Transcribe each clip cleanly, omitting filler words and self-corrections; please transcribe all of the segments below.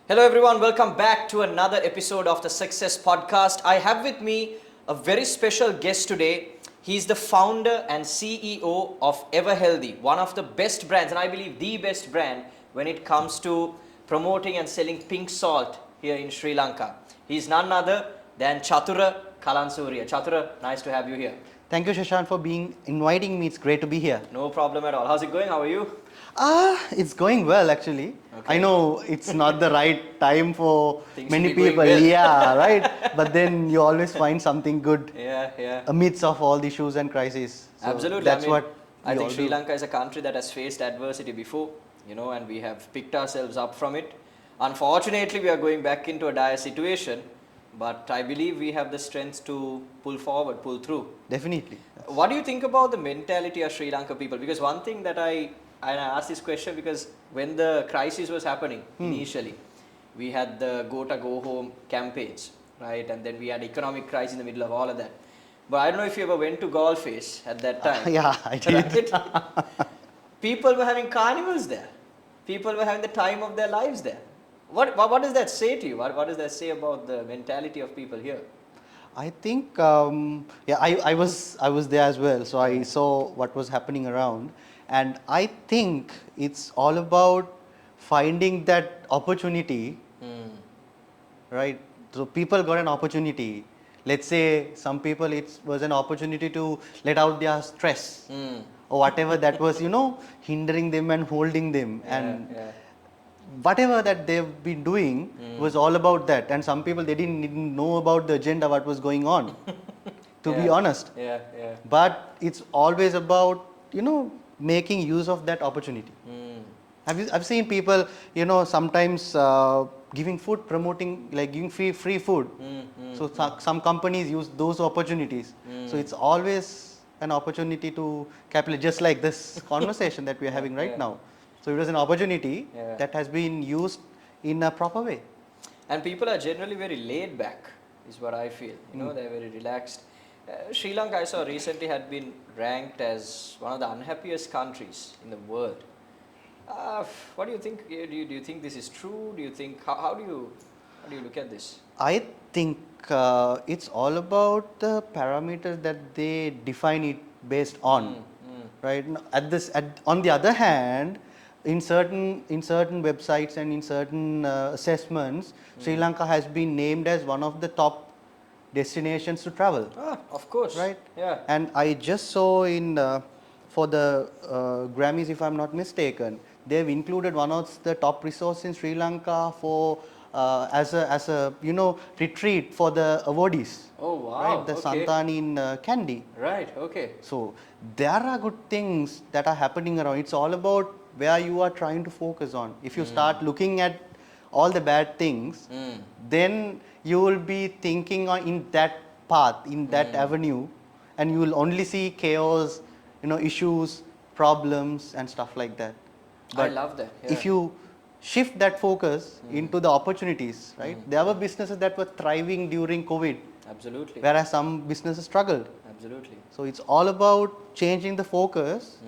Hello everyone, welcome back to another episode of the Success Podcast. I have with me a very special guest today. He's the founder and CEO of Ever Healthy, one of the best brands, and I believe the best brand when it comes to promoting and selling pink salt here in Sri Lanka. He's none other than Chatura Kalansurya. Chatura, nice to have you here. Thank you, Shashank, for inviting me. It's great to be here. No problem at all. How's it going? How are you? It's going well actually. Okay. I know it's not the right time for Things many should be going people. well. Yeah, right. But then you always find something good Yeah. amidst of all the issues and crises. So Absolutely. That's I mean, what I we think all Sri do. Lanka is a country that has faced adversity before, and we have picked ourselves up from it. Unfortunately, we are going back into a dire situation, but I believe we have the strength to pull forward, pull through. Definitely. What do you think about the mentality of Sri Lanka people? Because one thing that I asked this question because when the crisis was happening initially, we had the go home campaigns, right? And then we had economic crisis in the middle of all of that. But I don't know if you ever went to Golface at that time. Yeah, I did. Right? People were having carnivals there. People were having the time of their lives there. What does that say to you? What does that say about the mentality of people here? I think I was there as well, so I saw what was happening around, and I think it's all about finding that opportunity, right? So people got an opportunity. Let's say some people it was an opportunity to let out their stress or whatever that was hindering them and holding them and. Yeah. Whatever that they've been doing was all about that, and some people they didn't even know about the agenda what was going on to be honest. Yeah. But it's always about making use of that opportunity. I've seen people sometimes giving food, promoting, like giving free food. So some companies use those opportunities. So it's always an opportunity to capitalize, just like this conversation that we are having right now. So it was an opportunity that has been used in a proper way. And people are generally very laid back, is what I feel. They're very relaxed. Sri Lanka, I saw recently, had been ranked as one of the unhappiest countries in the world. What do you think? Do you think this is true? Do you think how do you look at this? I think it's all about the parameters that they define it based on, right? On the other hand, in certain websites and in certain assessments, Sri Lanka has been named as one of the top destinations to travel. Of course. Right? Yeah. And I just saw for the Grammys, if I'm not mistaken, they've included one of the top resorts in Sri Lanka for as a retreat for the awardees. Oh wow. Right? The Santani in Kandy. Right. Okay. So there are good things that are happening around. It's all about where you are trying to focus on. If you start looking at all the bad things, then you will be thinking in that path, in that avenue, and you will only see chaos, issues, problems, and stuff like that. But I love that. Yeah. If you shift that focus into the opportunities, right? There were businesses that were thriving during COVID. Absolutely. Whereas some businesses struggled. Absolutely. So it's all about changing the focus.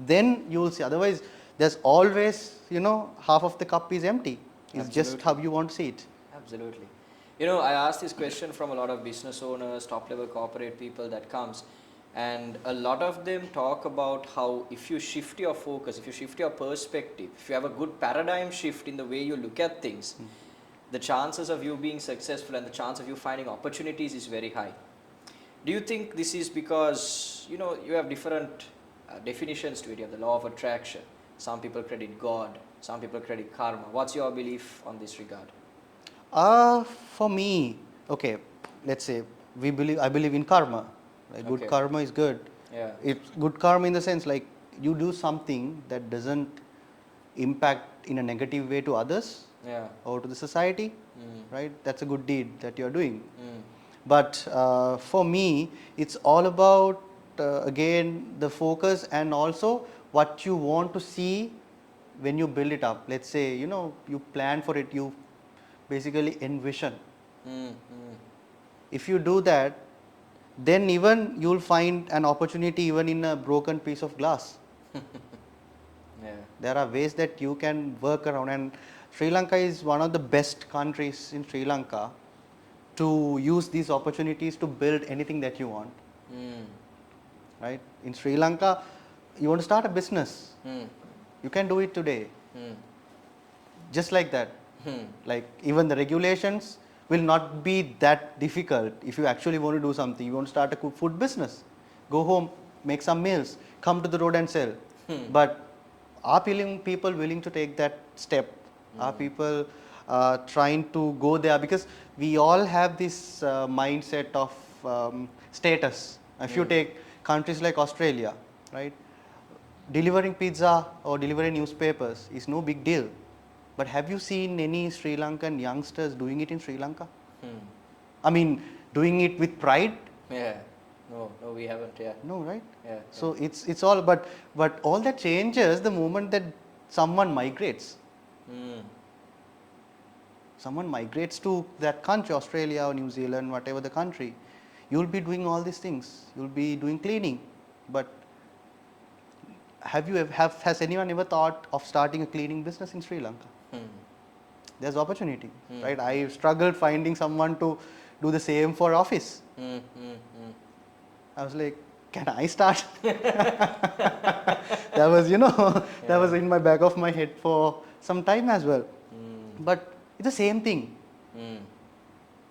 Then you will see. Otherwise, there's always, half of the cup is empty. It's just how you want to see it. Absolutely. I asked this question from a lot of business owners, top level corporate people that comes, and a lot of them talk about how if you shift your focus, if you shift your perspective, if you have a good paradigm shift in the way you look at things, the chances of you being successful and the chance of you finding opportunities is very high. Do you think this is because, you have different definitions to it? You have the law of attraction. Some people credit God. Some people credit karma. What's your belief on this regard? For me, okay, let's say I believe in karma. Like good karma is good. Yeah. It's good karma in the sense like you do something that doesn't impact in a negative way to others or to the society, right? That's a good deed that you're doing. But for me, it's all about again the focus and also what you want to see when you build it up. Let's say you plan for it, you basically envision. If you do that, then even you'll find an opportunity even in a broken piece of glass. There are ways that you can work around, and Sri Lanka is one of the best countries in Sri Lanka to use these opportunities to build anything that you want, Mm. right? In Sri Lanka, you want to start a business, Mm. you can do it today, Mm. just like that. Mm. Like even the regulations will not be that difficult if you actually want to do something. You want to start a food business, go home, make some meals, come to the road and sell. But are people willing to take that step? Are people trying to go there? Because we all have this mindset of status. If you take countries like Australia, right? Delivering pizza or delivering newspapers is no big deal. But have you seen any Sri Lankan youngsters doing it in Sri Lanka? Hmm. I mean, doing it with pride? Yeah. No, no, we haven't. Yeah. No, right? Yeah. So it's all, but all that changes the moment that someone migrates. Mm. Someone migrates to that country, Australia or New Zealand, whatever the country, you'll be doing all these things. You'll be doing cleaning. But has anyone ever thought of starting a cleaning business in Sri Lanka? Hmm. There's opportunity, right? I struggled finding someone to do the same for office. Mm. Mm. Mm. I was like, can I start? That was, that was in my back of my head for some time as well. But it's the same thing. Mm.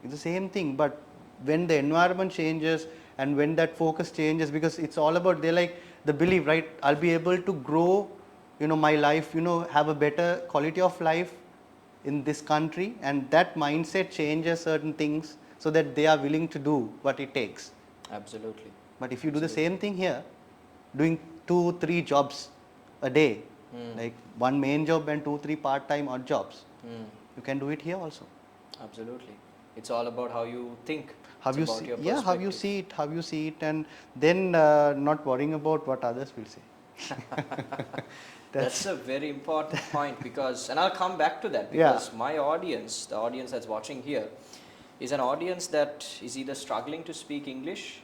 It's the same thing. But when the environment changes and when that focus changes, because it's all about, they're like the belief, right? I'll be able to grow, my life, have a better quality of life in this country, and that mindset changes certain things so that they are willing to do what it takes. Absolutely. But if you do the same thing here, doing 2-3 jobs a day, like one main job and 2-3 part-time odd jobs, you can do it here also. Absolutely. It's all about how you think. How It's you about see, your yeah, perspective. how you see it, and then not worrying about what others will say. That's a very important point because, and I'll come back to that Yeah. because my audience, the audience that's watching here, is an audience that is either struggling to speak English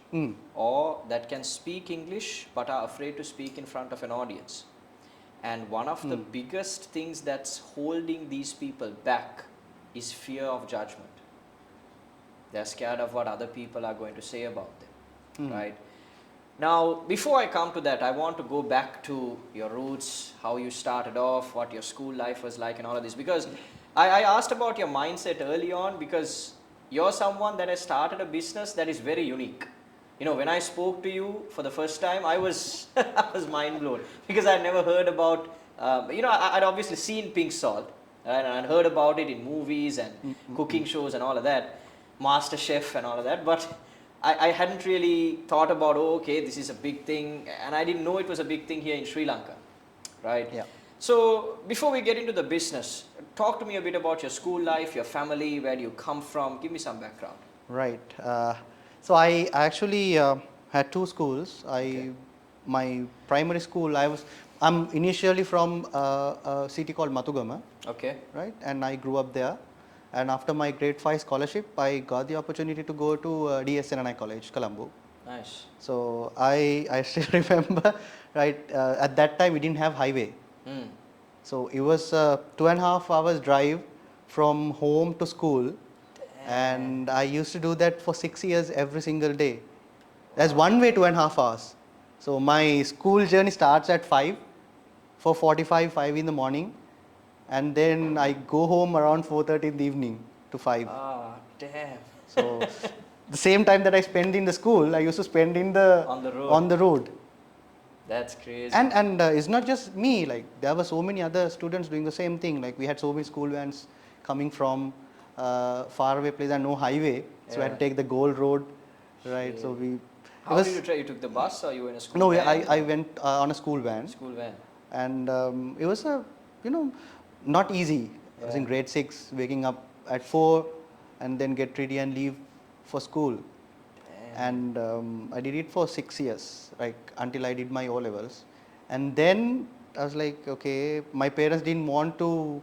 or that can speak English but are afraid to speak in front of an audience. And one of the biggest things that's holding these people back is fear of judgment. They're scared of what other people are going to say about them, right? Now, before I come to that, I want to go back to your roots, how you started off, what your school life was like and all of this. Because I asked about your mindset early on because you're someone that has started a business that is very unique. When I spoke to you for the first time, I was I was mind blown because I'd never heard about, I'd obviously seen Pink Salt, right? And I'd heard about it in movies and cooking shows and all of that, Master Chef and all of that, but I hadn't really thought about, okay, this is a big thing, and I didn't know it was a big thing here in Sri Lanka, right? Yeah. So before we get into the business, talk to me a bit about your school life, your family, where do you come from? Give me some background. Right. So I actually had two schools. Okay. My primary school, I'm initially from a city called Matugama, Okay. right? And I grew up there. And after my grade 5 scholarship, I got the opportunity to go to DSNNI College, Colombo. Nice. So I still remember, right? At that time, we didn't have highway. Mm. So it was a 2.5 hours drive from home to school, and I used to do that for 6 years every single day. That's one way 2.5 hours. So my school journey starts at 5, 4:45, 5 in the morning, and then I go home around 4:30 in the evening to 5. Ah, damn. So the same time that I spend in the school, I used to spend On the road. on the road. That's crazy. And it's not just me, like there were so many other students doing the same thing. Like we had so many school vans coming from far away place and no highway, so I had to take the Gold Road, right? So How did you try? You took the bus or you were in a school no, van? I went on a school van, School van. and it was not easy. I was in grade 6, waking up at 4 and then get ready and leave for school. And I did it for 6 years, like until I did my O levels. And then I was like, okay, my parents didn't want to,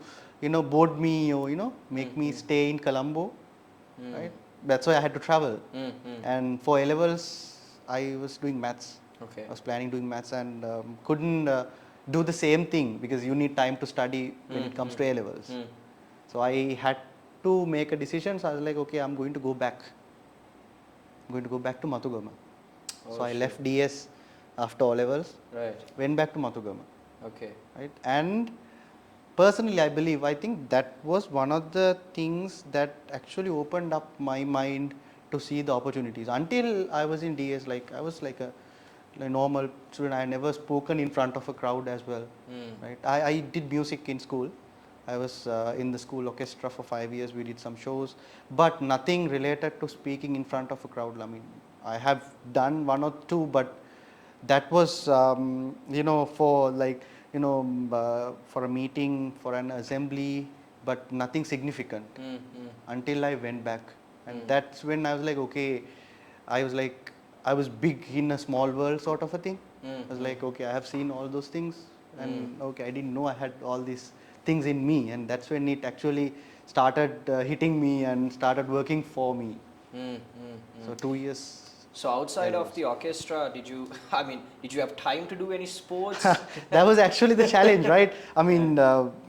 board me or, make me stay in Colombo, right? That's why I had to travel. And for A levels, I was doing maths. Okay. I was planning doing maths and couldn't do the same thing because you need time to study when it comes to A levels. So I had to make a decision. So I was like, okay, I'm going to go back. I'm going to go back to Mathugama. Oh, So I shit. left DS after O levels, Right. went back to Mathugama. Okay. Right, and personally, I think that was one of the things that actually opened up my mind to see the opportunities. Until I was in DS, like I was like a normal student. I had never spoken in front of a crowd as well. Right, I did music in school. I was in the school orchestra for 5 years. We did some shows, but nothing related to speaking in front of a crowd. I mean, I have done one or two, but that was for like for a meeting, for an assembly, but nothing significant until I went back. And that's when I was like, okay, I was like, I was big in a small world sort of a thing. I was like, okay, I have seen all those things, and okay, I didn't know I had all these things in me, and that's when it actually started hitting me and started working for me. So 2 years. So outside of the orchestra, did you, I mean, did you have time to do any sports? That was actually the challenge, right? I mean,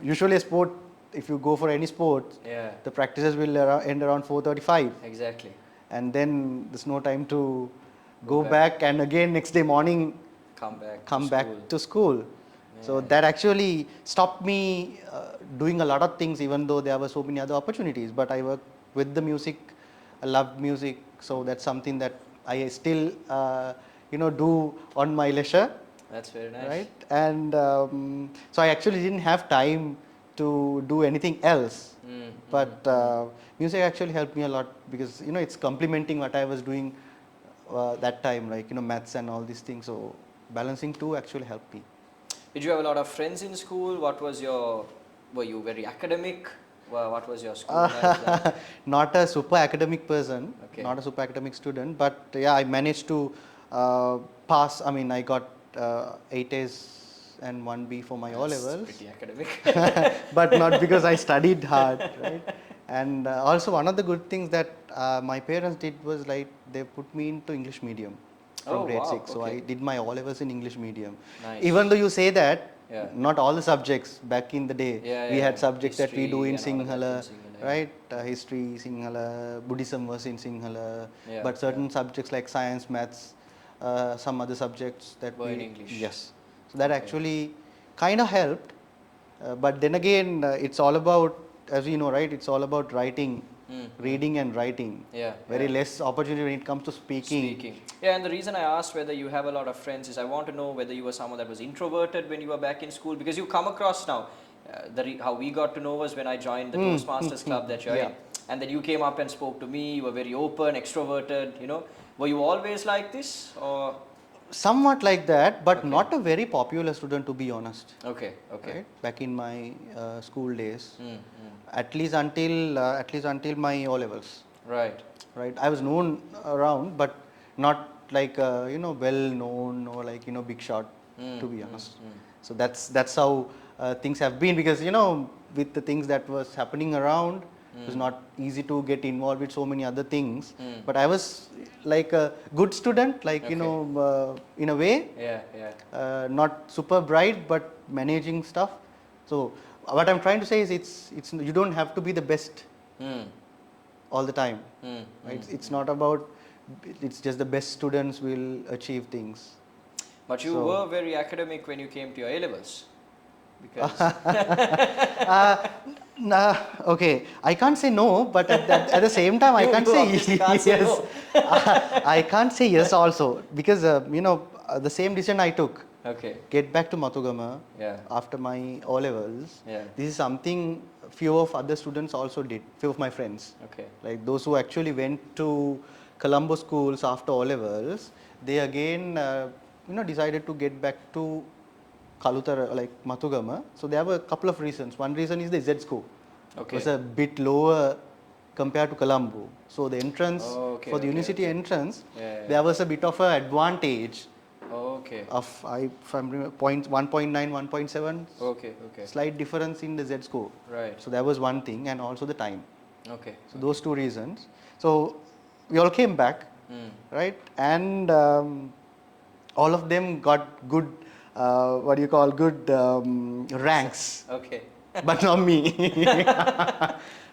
usually a sport, if you go for any sport, Yeah. the practices will end around 4:35, Exactly. and then there's no time to Go go back, and again next day morning Come back. come to back school. to school. So Yeah. that actually stopped me doing a lot of things, even though there were so many other opportunities. But I worked with the music. I loved music, so that's something that I still do on my leisure. That's very nice. Right, and so I actually didn't have time to do anything else. But music actually helped me a lot, because it's complementing what I was doing that time, like maths and all these things. So balancing two actually helped me. Did you have a lot of friends in school? Were you very academic? What was your school life like? Not a super academic person, Okay. not a super academic student, but yeah, I managed to pass. I mean, I got 8As and 1B for my O That's levels. pretty academic. But not because I studied hard, right? And also one of the good things that my parents did was, like, they put me into English medium from Oh, grade wow, 6. So okay. I did my O levels in English medium. Nice. Even though you say that, Yeah. not all the subjects back in the day, Yeah, we yeah, had subjects that we do history in and all of that Sinhala, in Sinhala, yeah. right? History, Sinhala, Buddhism was in Sinhala, Yeah, but certain subjects like science, maths, some other subjects that Were we in English. Yes, so that Okay. actually kind of helped. But then again, it's all about, as you know, right? It's all about writing, reading and writing. Yeah, Very yeah. less opportunity when it comes to speaking. Yeah, and the reason I asked whether you have a lot of friends is I want to know whether you were someone that was introverted when you were back in school, because you come across now. How we got to know was when I joined the Toastmasters club that you're Yeah. in, and then you came up and spoke to me. You were very open, extroverted. Were you always like this, or? Somewhat like that, but Okay. not a very popular student, to be honest. Okay, okay. Right? Back in my school days, Mm, at least until my O levels. right. Right, I was known around, but not like well known, or like big shot, to be honest. So that's how things have been, because with the things that was happening around, it was not easy to get involved with so many other things. But I was like a good student, like in a way, Yeah, yeah. not super bright, but managing stuff. So what I'm trying to say is, it's you don't have to be the best all the time. Right? It's not about, it's just the best students will achieve things. But you So- were very academic when you came to your A levels, because Nah, okay, I can't say no, but at the same time, I You- can't you say obviously can't say yes. no. I can't say yes also, because the same decision I took, okay, get back to Mathugama yeah, after my O levels. Yeah. This is something few of other students also did. Few of my friends, okay, like those who actually went to Colombo schools after O levels, they again decided to get back to Kalutara, like Mathugama. So there were a couple of reasons. One reason is the Z score. Okay. It was a bit lower compared to Colombo. So the entrance Oh, okay, for the okay, university okay. entrance, Yeah. there was a bit of an advantage okay, of if I'm remember, 1.9, 1.7, okay, okay, slight difference in the Z score. right, So that was one thing, and also the time. okay, So those two reasons. So we all came back, right? And all of them got good, good ranks. okay, but not me.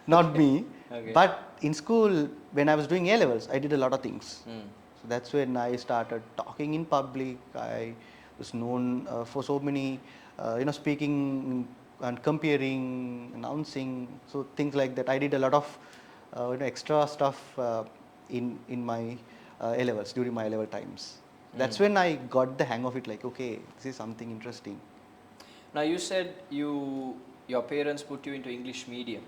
Not me. Okay. But in school, when I was doing A levels, I did a lot of things. Mm. So that's when I started talking in public. I was known for so many, speaking and comparing, announcing, so things like that. I did a lot of, extra stuff in my A levels during my A level times. That's when I got the hang of it. Like, okay, this is something interesting. Now you said your parents put you into English medium,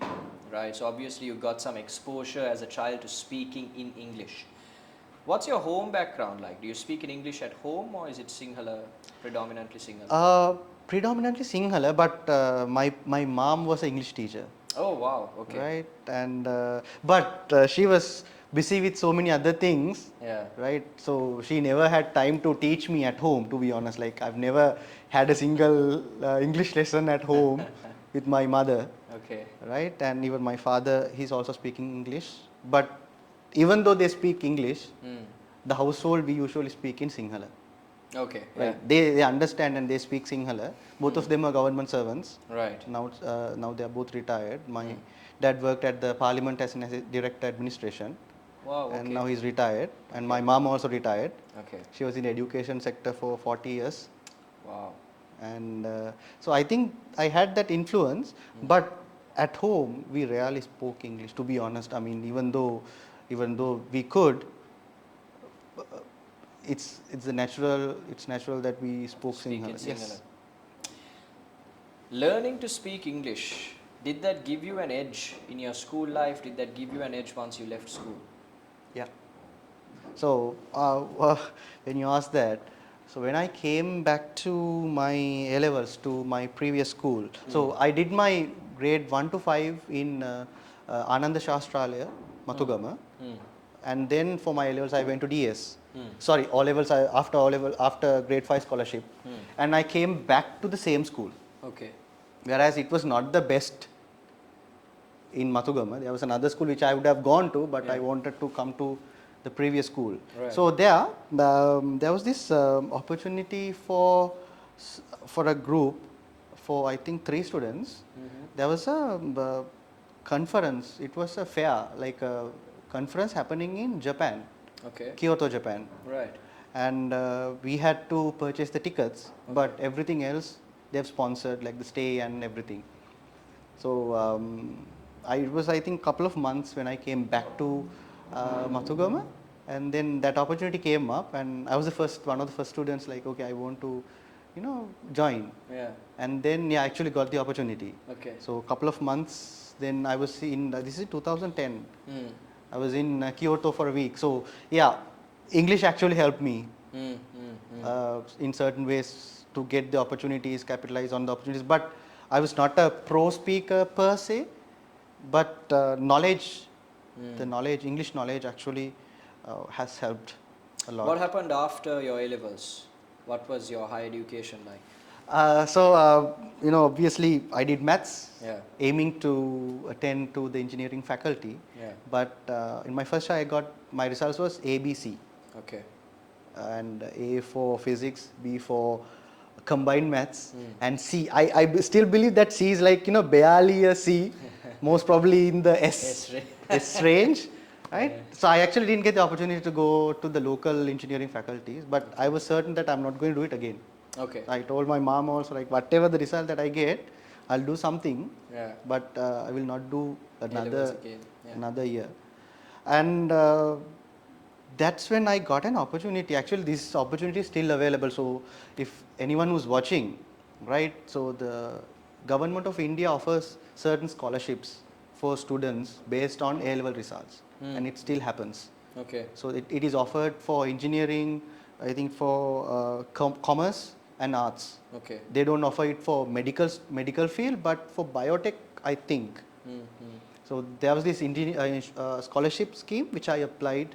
right? So obviously you got some exposure as a child to speaking in English. What's your home background like? Do you speak in English at home or is it Sinhala, predominantly Sinhala? Predominantly Sinhala, but my mom was an English teacher. Oh wow, okay. Right, and but she was busy with so many other things. Yeah. Right, so she never had time to teach me at home, to be honest. Like, I've never had a single English lesson at home with my mother. Okay. Right, and even my father, he's also speaking English, but even though they speak English, the household we usually speak in Sinhala. Okay. Right. Yeah. They understand and they speak Sinhala. Both of them are government servants. Right. Now they are both retired. My dad worked at the parliament as an director administration, Wow. Okay. and now he's retired. And my mom also retired. Okay. She was in education sector for 40 years. Wow. And so I think I had that influence, but at home we rarely spoke English. To be honest, I mean, even though we could, it's natural that we spoke Speak in Sinhala. Sinhala. Yes. Learning to speak English, did that give you an edge in your school life? Did that give you an edge once you left school? Yeah. So when you ask that, so when I came back to my A levels, to my previous school, so I did my grade 1 to 5 in Ananda Shastralaya, Mathugama, and then for my A levels I went to DS. Sorry, O levels after grade 5 scholarship, and I came back to the same school. Okay. Whereas it was not the best in Mathugama. There was another school which I would have gone to, but I wanted to come to the previous school. Right. So there was this opportunity for a group, for I think 3 students. There was a conference. It was a fair, like a conference happening in Japan, Okay. Kyoto, Japan. Right. And we had to purchase the tickets, but everything else they've sponsored, like the stay and everything. So it was, I think, couple of months when I came back to Mathugama, and then that opportunity came up, and I was one of the first students. Like, okay, I want to, join. Yeah. And then I actually got the opportunity. Okay. So a couple of months, then I was in this is 2010. I was in Kyoto for a week. So yeah, English actually helped me in certain ways to get the opportunities, capitalize on the opportunities. But I was not a pro speaker per se, but knowledge, the knowledge, English knowledge actually has helped a lot. What happened after your A levels? What was your higher education like? Obviously I did maths, Yeah. aiming to attend to the engineering faculty. Yeah. But in my first year, my results was A, B, C. Okay. And A for physics, B for combined maths, and C. I still believe that C is like, barely a C, most probably in the S range, right? Yeah. So I actually didn't get the opportunity to go to the local engineering faculties, but I was certain that I'm not going to do it again. Okay. I told my mom also, like, whatever the result that I get, I'll do something, Yeah. but I will not do A-levels again. Yeah. another year. And that's when I got an opportunity. Actually, this opportunity is still available. So if anyone who's watching, right, so the government of India offers certain scholarships for students based on A-level results, and it still happens. Okay. So it is offered for engineering, I think for commerce and arts. Okay. They don't offer it for medical field, but for biotech, I think. So there was this scholarship scheme which I applied.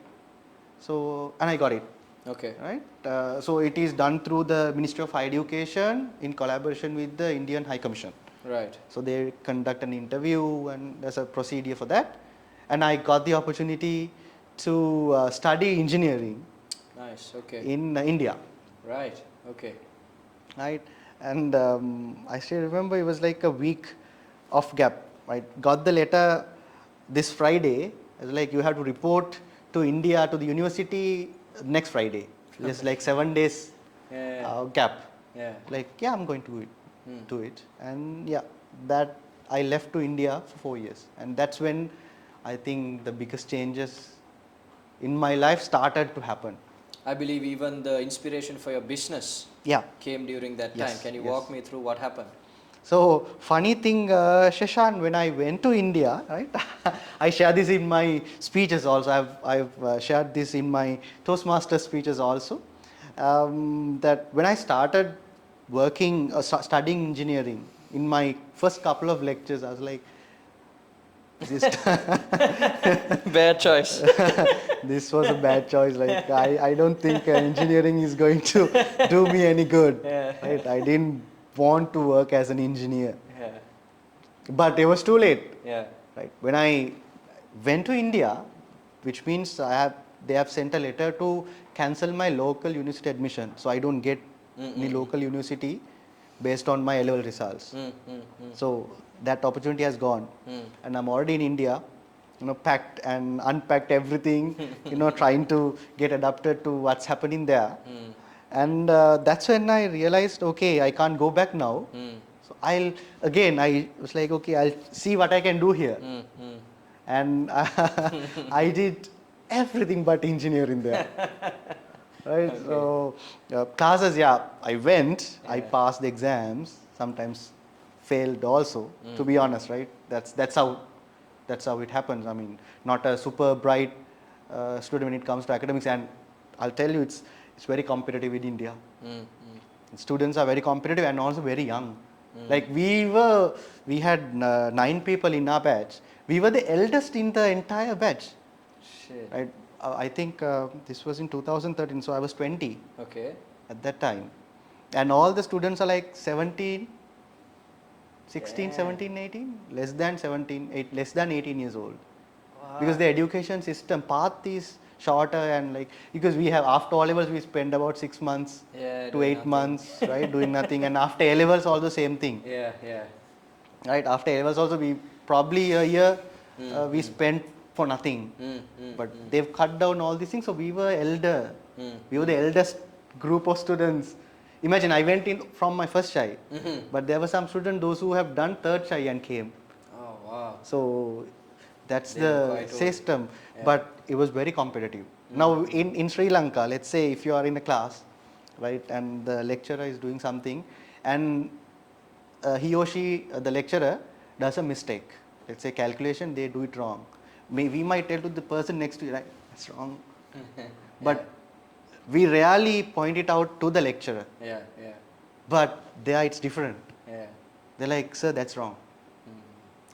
So, and I got it. Okay. Right. So it is done through the Ministry of Higher Education in collaboration with the Indian High Commission. Right. So they conduct an interview, and there's a procedure for that. And I got the opportunity to study engineering. Nice. Okay. In India. Right. Okay. Right. And I still remember it was like a week of gap. Right, got the letter this Friday. It's like you have to report to India to the university next Friday. Just like 7 days Yeah. gap. Yeah. Like yeah, I'm going to Hmm. do it, and yeah, that I left to India for 4 years, and that's when I think the biggest changes in my life started to happen. I believe even the inspiration for your business Yeah. came during that time. Yes. Can you Yes. walk me through what happened? So funny thing, Shashan, when I went to India, right, I share this in my speeches also. I've shared this in my Toastmaster speeches also. That when I started working, studying engineering, in my first couple of lectures, I was like, this Bad choice. this was a bad choice. Like I don't think engineering is going to do me any good. Yeah. Right? I didn't want to work as an engineer. Yeah. But it was too late, Yeah. right? When I went to India, which means they have sent a letter to cancel my local university admission, so I don't get any local university based on my A-level results. So that opportunity has gone, and I'm already in India, packed and unpacked everything, trying to get adapted to what's happening there. And that's when I realized, okay, I can't go back now. So I was like, okay, I'll see what I can do here. And I did everything but engineering there. Right? Okay. So, classes, yeah, I went, I Yeah. passed the exams, sometimes failed also, to be honest, right? That's how it happens. I mean, not a super bright student when it comes to academics, and I'll tell you, it's very competitive in India. Students are very competitive and also very young. Like we had 9 people in our batch. We were the eldest in the entire batch. Shit. Right? I think this was in 2013, so I was 20 Okay. at that time. And all the students are like 17, 16, Damn. 17, 18, less than 17, less than 18 years old. Wow. Because the education system path is shorter, and like because we have after O levels we spend about 6 months Yeah, to doing 8 nothing. months, right, doing nothing, and after A levels also same thing. Yeah, yeah. Right, after A levels also we probably a year we spent for nothing. But they've cut down all these things, so we were elder. We were the eldest group of students. Imagine I went in from my first shy, but there were some students those who have done third shy and came. Oh, wow. So that's They were the quite old. system, Yeah. but it was very competitive. Now in Sri Lanka, let's say if you are in a class, right, and the lecturer is doing something, and he or she, the lecturer, does a mistake. Let's say calculation, they do it wrong. We might tell to the person next to you, right, that's wrong. But we rarely point it out to the lecturer. Yeah, yeah, But there it's different. yeah. They're like, sir, that's wrong.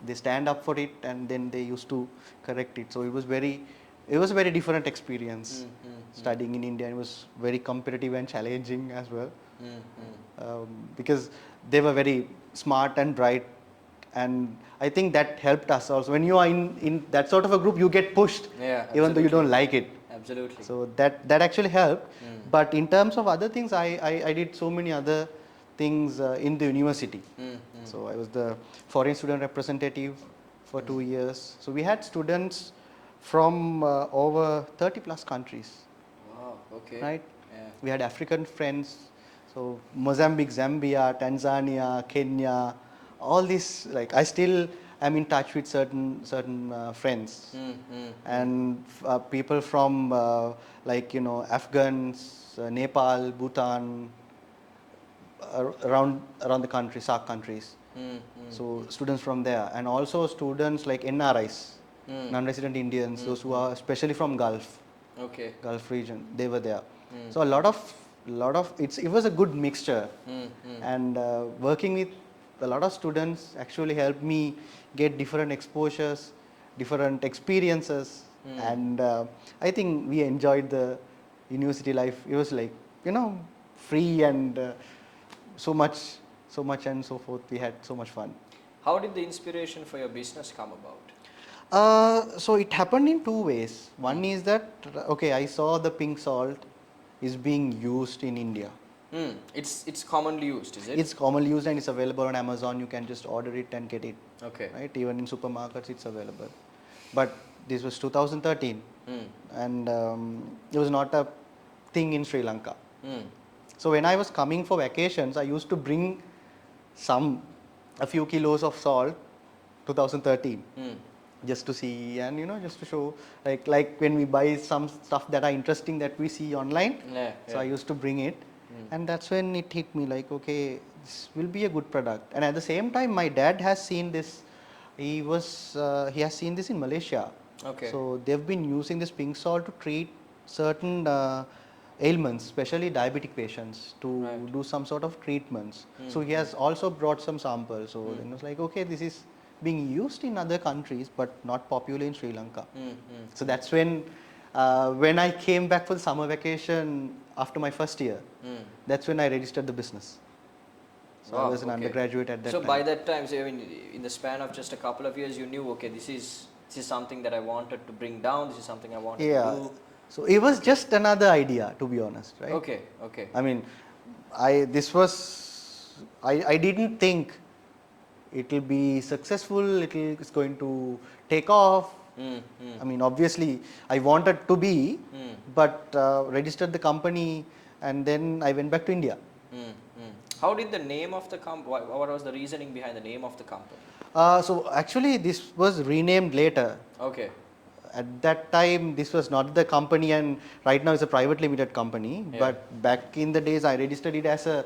They stand up for it and then they used to correct it. So it was a very different experience studying in India. It was very competitive and challenging as well, because they were very smart and bright, and I think that helped us also. When you are in that sort of a group, you get pushed, Yeah, even though you don't absolutely. like it. Absolutely. So that actually helped. But in terms of other things, I did so many other things in the university. So I was the foreign student representative for 2 years. So we had students from over 30 plus countries, Wow, okay. right? Yeah. We had African friends, so Mozambique, Zambia, Tanzania, Kenya, all these. Like I still am in touch with certain friends, and people from Afghans, Nepal, Bhutan, around the country, SAARC countries. So students from there, and also students like NRIs, non-resident Indians, those who are especially from Okay. Gulf region, they were there. So a lot of it was a good mixture, and working with a lot of students actually helped me get different exposures, different experiences, and I think we enjoyed the university life. It was like free and so much and so forth. We had so much fun. How did the inspiration for your business come about? So it happened in two ways. One is that okay, I saw the pink salt is being used in India. It's commonly used, is it? It's commonly used and it's available on Amazon. You can just order it and get it. Okay. Right? Even in supermarkets, it's available. But this was 2013, and it was not a thing in Sri Lanka. So when I was coming for vacations, I used to bring a few kilos of salt, 2013, just to see and just to show, like when we buy some stuff that are interesting that we see online. So I used to bring it, and that's when it hit me like, okay, this will be a good product. And at the same time, my dad has seen this. He has seen this in Malaysia. Okay. So they've been using this pink salt to treat certain ailments, especially diabetic patients, to do some sort of treatments. So he has also brought some samples. So then it was like, okay, this is being used in other countries, but not popular in Sri Lanka. So that's when I came back for the summer vacation after my first year, that's when I registered the business. So I was an undergraduate at that time. So by that time, so I mean, in the span of just a couple of years, you knew, okay, this is something that I wanted to bring down. This is something I wanted to do. So it was just another idea, to be honest, right? Okay. I mean, I didn't think it will be successful. It's going to take off. I mean, obviously, I wanted to be, but registered the company, and then I went back to India. How did the name of the company? What was the reasoning behind the name of the company? So actually, this was renamed later. Okay. At that time, this was not the company, and right now it's a private limited company. Yeah. But back in the days, I registered it as a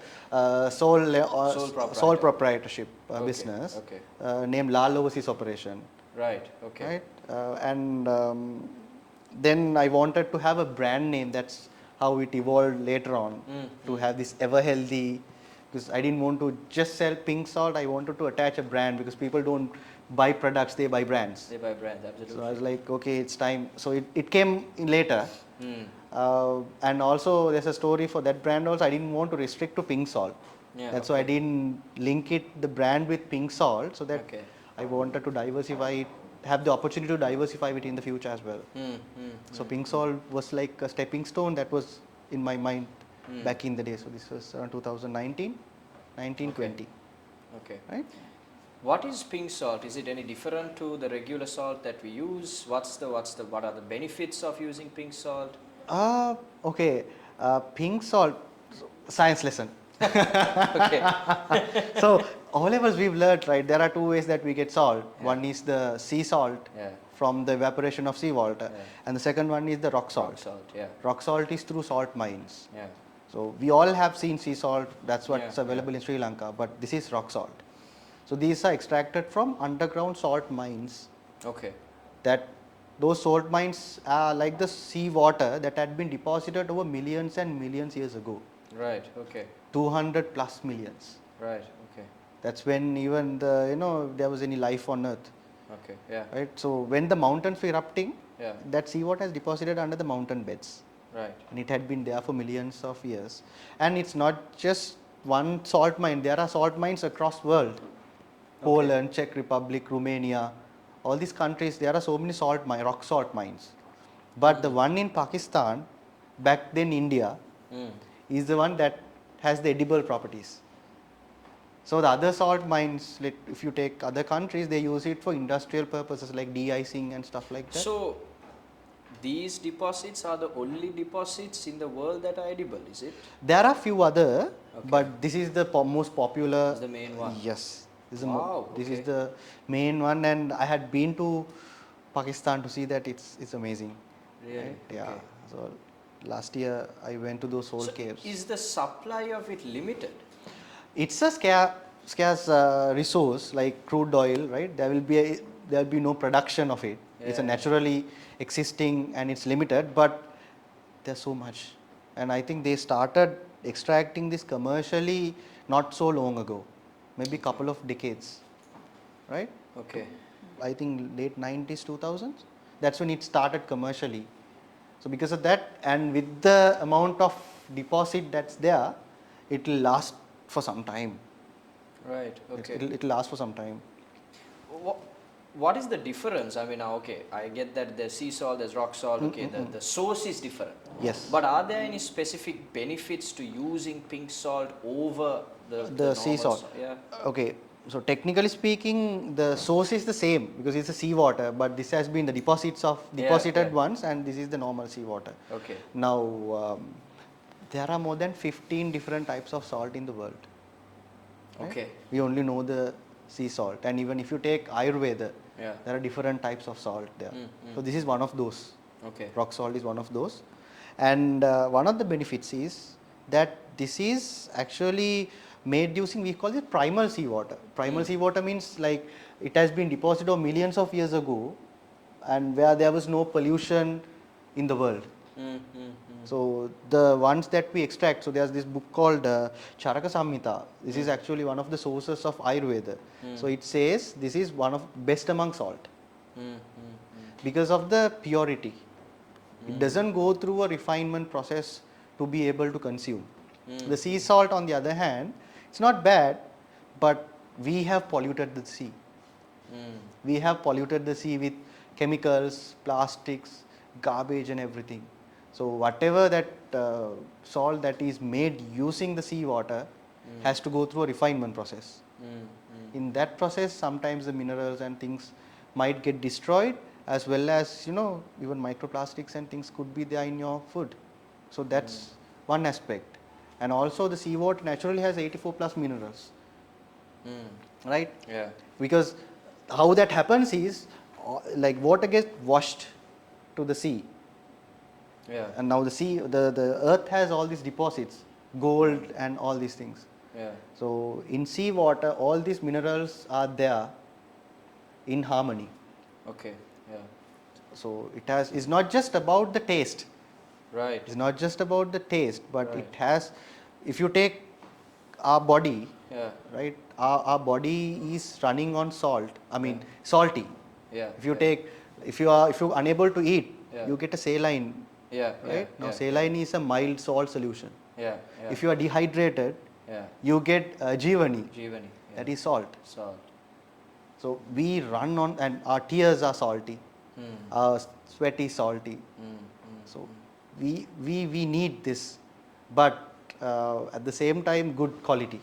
sole proprietorship business named Lal Overseas Operation. Right. Okay. Right. And then I wanted to have a brand name. That's how it evolved later on to have this ever healthy. Because I didn't want to just sell pink salt. I wanted to attach a brand, because people don't buy products, they buy brands. They buy brands, absolutely. So I was like, okay, it's time. So it came in later. And also there's a story for that brand also. I didn't want to restrict to pink salt. That's why I didn't link the brand with pink salt, so that I wanted to diversify it, have the opportunity to diversify it in the future as well. So pink salt was like a stepping stone that was in my mind back in the day. So this was around 2019, 20. Okay. Right? What is pink salt? Is it any different to the regular salt that we use? What are the benefits of using pink salt? Okay. Pink salt, science lesson. Okay. So all of us we've learned, right? There are two ways that we get salt. One is the sea salt from the evaporation of seawater, and the second one is the rock salt. Rock salt is through salt mines. So we all have seen sea salt. That's what's available in Sri Lanka, but this is rock salt. So these are extracted from underground salt mines. Okay. Those salt mines are like the sea water that had been deposited over millions and millions years ago. Right. Okay. 200 plus millions. Right. Okay. That's when even there was any life on Earth. Okay. Yeah. Right. So when the mountains were erupting, that seawater has deposited under the mountain beds. Right. And it had been there for millions of years. And it's not just one salt mine. There are salt mines across the world. Poland, Czech Republic, Romania, all these countries, there are so many rock salt mines. But the one in Pakistan, back then India, is the one that has the edible properties. So the other salt mines, if you take other countries, they use it for industrial purposes like de-icing and stuff like that. So these deposits are the only deposits in the world that are edible, is it? There are few other, but this is the most popular. This is the main one. Yes. This is the main one, and I had been to Pakistan to see that. It's amazing. Really? Right? Yeah. So last year I went to those salt caves. Is the supply of it limited? It's a scarce resource like crude oil, right? There will be no production of it. It's a naturally existing and it's limited, but there's so much. And I think they started extracting this commercially not so long ago. Maybe a couple of decades, right? Okay. I think late 90s, 2000s. That's when it started commercially. So because of that, and with the amount of deposit that's there, it will last for some time. Right. Okay. It will last for some time. what is the difference? I mean, okay, I get that there's sea salt, there's rock salt, okay, the source is different. Yes. But are there any specific benefits to using pink salt over the The sea normal salt. salt? Yeah. Okay, so technically speaking, the source is the same because it's a seawater, but this has been the deposited ones, and this is the normal seawater. Okay. Now, there are more than 15 different types of salt in the world. Right? Okay. We only know the sea salt, and even if you take Ayurveda, Yeah. there are different types of salt there. So this is one of those. Okay. Rock salt is one of those, and one of the benefits is that this is actually made using, we call it primal seawater. Primal seawater means like it has been deposited millions of years ago, and where there was no pollution in the world. So the ones that we extract, so there's this book called Charaka Samhita. This is actually one of the sources of Ayurveda. So it says this is one of best among salt because of the purity. It doesn't go through a refinement process to be able to consume. The sea salt, on the other hand, it's not bad, but we have polluted the sea. We have polluted the sea with chemicals, plastics, garbage and everything. So whatever that salt that is made using the seawater has to go through a refinement process. In that process, sometimes the minerals and things might get destroyed, as well as even microplastics and things could be there in your food. So that's one aspect. And also the seawater naturally has 84 plus minerals, right? Yeah. Because how that happens is like water gets washed to the sea. Yeah. And now the earth has all these deposits, gold and all these things. Yeah. So in seawater, all these minerals are there in harmony. Okay. Yeah. So it's not just about the taste. Right. It's not just about the taste, but Right. it has, if you take our body, Yeah. right, our body is running on salt, salty. Yeah. If you're unable to eat, Yeah. you get a saline, Yeah. right? Yeah. Now saline is a mild salt solution. Yeah. Yeah. If you are dehydrated, Yeah. you get Jeevani, Jeevani. Yeah. that is salt. Salt. So we run on, and our tears are salty, our sweat is salty. So we need this, but at the same time good quality.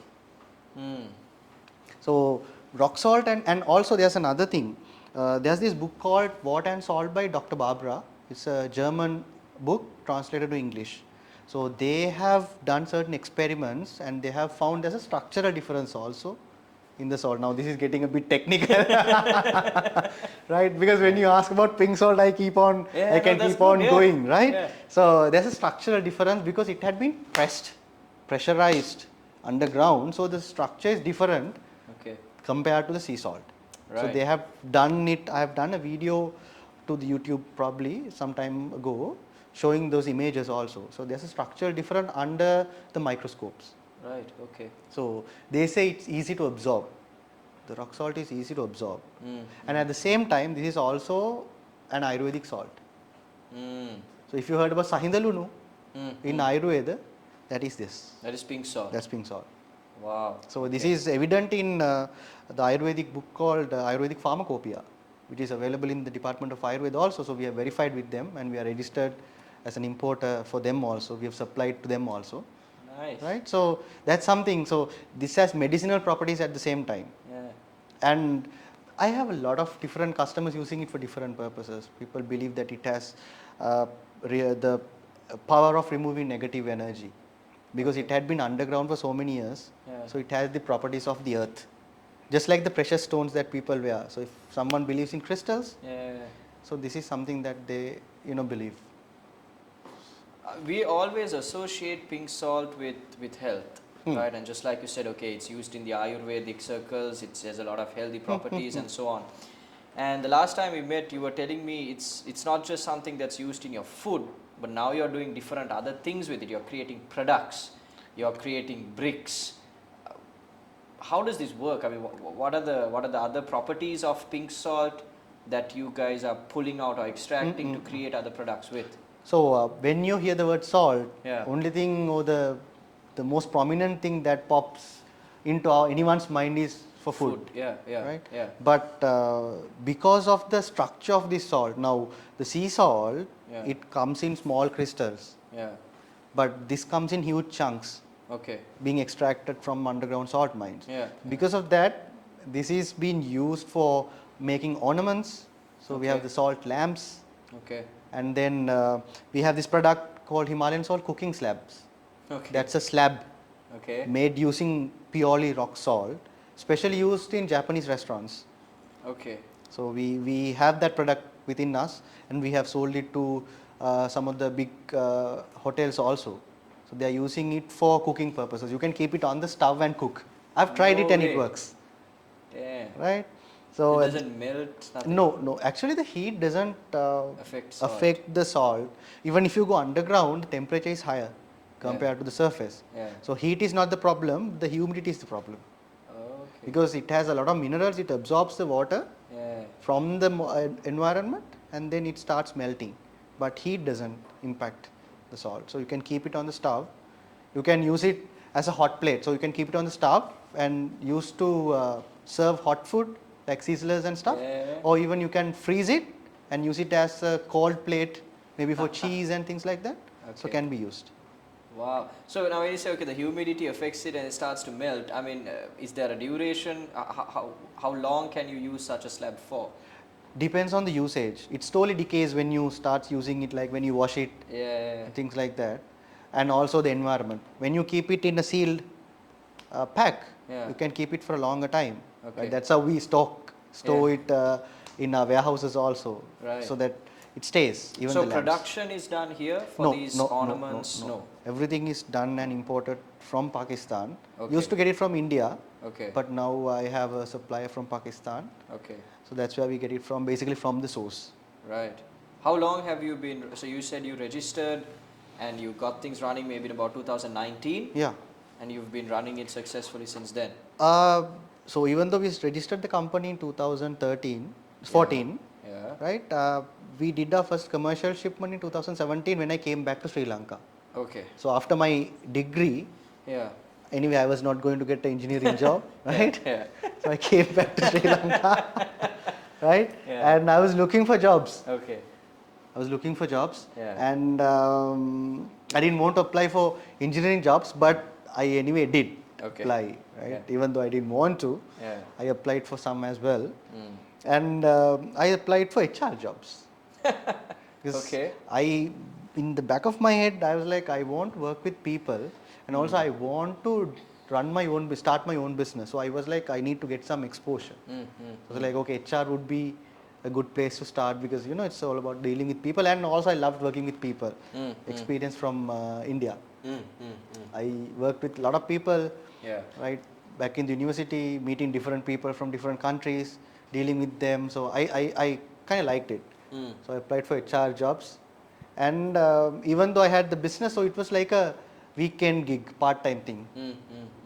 So rock salt, and also there's another thing. There's this book called Water and Salt by Dr. Barbara. It's a German book translated to English. So they have done certain experiments, and they have found there's a structural difference also in the salt. Now this is getting a bit technical, right? Because when you ask about pink salt, I can keep on going, right? Yeah. So there's a structural difference because it had been pressurized underground. So the structure is different compared to the sea salt. Right. So they have done it. I have done a video to the YouTube probably some time ago showing those images also. So there's a structural difference under the microscopes. Right. Okay. So they say it's easy to absorb. The rock salt is easy to absorb. And at the same time, this is also an Ayurvedic salt. So if you heard about Sahindalunu in Ayurveda, that is this. That is pink salt. That's pink salt. Wow. So this is evident in the Ayurvedic book called Ayurvedic Pharmacopoeia, which is available in the Department of Ayurveda also. So we are verified with them, and we are registered as an importer for them also. We have supplied to them also. Nice. Right? So that's something. So this has medicinal properties at the same time. Yeah. And I have a lot of different customers using it for different purposes. People believe that it has the power of removing negative energy because it had been underground for so many years. Yeah. So it has the properties of the earth, just like the precious stones that people wear. So if someone believes in crystals, so this is something that they believe. We always associate pink salt with health, right? And just like you said, okay, it's used in the Ayurvedic circles, it has a lot of healthy properties and so on. And the last time we met, you were telling me it's not just something that's used in your food, but now you're doing different other things with it. You're creating products, you're creating bricks. How does this work? I mean, what are the other properties of pink salt that you guys are pulling out or extracting to create other products with? So when you hear the word salt, Yeah. only thing or the most prominent thing that pops into anyone's mind is for food. Yeah, yeah, Right? yeah. But because of the structure of the salt, now the sea salt, Yeah. it comes in small crystals, Yeah. but this comes in huge chunks Okay. being extracted from underground salt mines. Yeah. Because of that, this is being used for making ornaments. So we have Okay. the salt lamps, Okay. and then we have this product called Himalayan salt cooking slabs. Okay. That's a slab Okay. made using purely rock salt, specially used in Japanese restaurants. Okay. So we have that product within us, and we have sold it to some of the big hotels also. So they are using it for cooking purposes. You can keep it on the stove and cook. I've tried it No and it way. works, Damn. right? It So doesn't melt, nothing? no. Actually, the heat doesn't Affect salt. affect the salt. Even if you go underground, the temperature is higher Yeah. compared to the surface. Yeah. So heat is not the problem. The humidity is the problem, Okay. because it has a lot of minerals. It absorbs the water Yeah. from the environment, and then it starts melting, but heat doesn't impact the salt. So you can keep it on the stove. You can use it as a hot plate, so you can keep it on the stove and use to serve hot food like sizzlers and stuff, Yeah. or even you can freeze it and use it as a cold plate, maybe for cheese and things like that. So Okay. can be used. Wow. So now when you say, okay, the humidity affects it and it starts to melt, I mean, is there a duration? How long can you use such a slab for? Depends on the usage. It slowly decays when you start using it, like when you wash it, Yeah. things like that, and also the environment. When you keep it in a sealed pack, Yeah. you can keep it for a longer time. Okay. Right? That's how we store Yeah. it in our warehouses also, Right. so that it stays. Even So the lamps. production is done here for these ornaments? No. Everything is done and imported from Pakistan. Okay. Used to get it from India, Okay. but now I have a supplier from Pakistan. Okay. So that's where we get it from, basically from the source. Right. How long have you been? So you said you registered and you got things running maybe in about 2019, Yeah. and you've been running it successfully since then. So even though we registered the company in 2013, 14, Yeah. right? We did our first commercial shipment in 2017 when I came back to Sri Lanka. Okay. So after my degree, Yeah. anyway, I was not going to get an engineering job, right? Yeah. So I came back to Sri Lanka, right? Yeah. And I was looking for jobs. Okay. I was looking for jobs, Yeah. and I didn't want to apply for engineering jobs, but I anyway did Okay. apply, right? Yeah. Even though I didn't want to, Yeah. I applied for some as well, Mm. and I applied for HR jobs. Because Okay. in the back of my head, I was like, I want to work with people, and also I want to start my own business. So I was like, I need to get some exposure. Mm, mm, So I was like, okay, HR would be a good place to start, because it's all about dealing with people, and also I loved working with people. mm, Experience from India. mm, mm, mm. I worked with a lot of people, Yeah. right? Back in the university, meeting different people from different countries, dealing with them. So I kind of liked it. Mm. So I applied for HR jobs, and even though I had the business, so it was like a weekend gig, part-time thing. Mm, mm,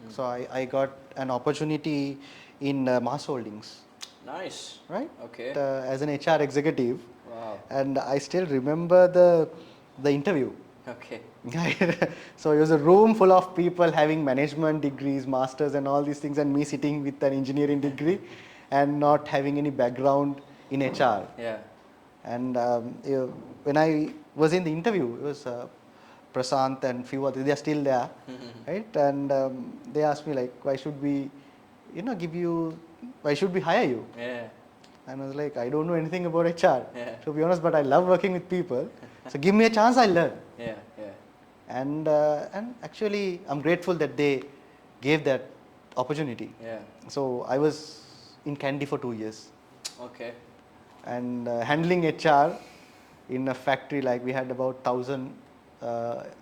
mm. So I got an opportunity in Mass Holdings, Nice. right? Okay. As an HR executive, Wow. and I still remember the interview. Okay. So it was a room full of people having management degrees, masters, and all these things, and me sitting with an engineering degree and not having any background in HR. Yeah. And when I was in the interview, it was Prasant and few others. They are still there, right? And they asked me like, why should we, why should we hire you? Yeah. And I was like, I don't know anything about HR, Yeah. to be honest, but I love working with people. So give me a chance, I'll learn. Yeah. Yeah. And actually, I'm grateful that they gave that opportunity. Yeah. So I was in Candy for 2 years, Okay. and handling HR in a factory, like we had about 1,000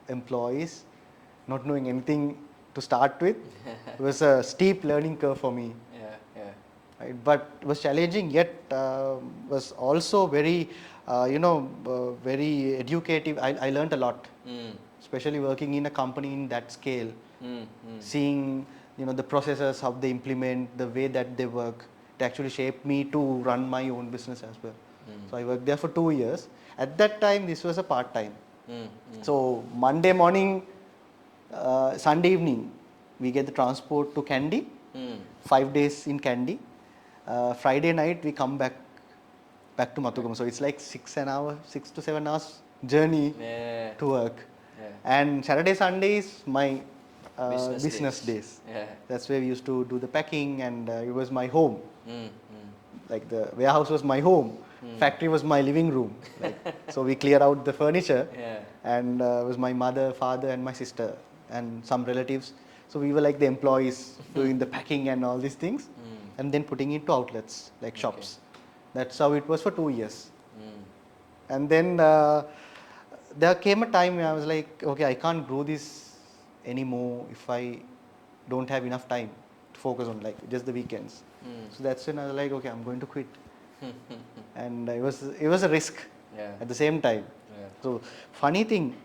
employees, not knowing anything to start with. It was a steep learning curve for me. Yeah. Yeah. Right? But it was challenging, yet was also very, very educative. I learned a lot, Mm. especially working in a company in that scale, Mm. Mm. seeing the processes, how they implement, the way that they work. It actually shaped me to run my own business as well. Mm. So I worked there for 2 years. At that time, this was a part time. Mm. Mm. So Monday morning, Sunday evening, we get the transport to Kandy, Hmm. 5 days in Kandy. Friday night we come back to Mathugam. So it's like 6 to 7 hours journey Yeah. to work. Yeah. And Saturday, Sunday is my Business days. Yeah. That's where we used to do the packing, and it was my home. Mm. Like the warehouse was my home, factory was my living room. Like, so we clear out the furniture, Yeah. and it was my mother, father, and my sister, and some relatives. So we were like the employees doing the packing and all these things, and then putting it to outlets like shops. That's how it was for 2 years. Mm. And then there came a time where I was like, okay, I can't grow this anymore if I don't have enough time to focus on like just the weekends. So that's when I was like, okay, I'm going to quit. And it was a risk Yeah. at the same time. Yeah. So funny thing,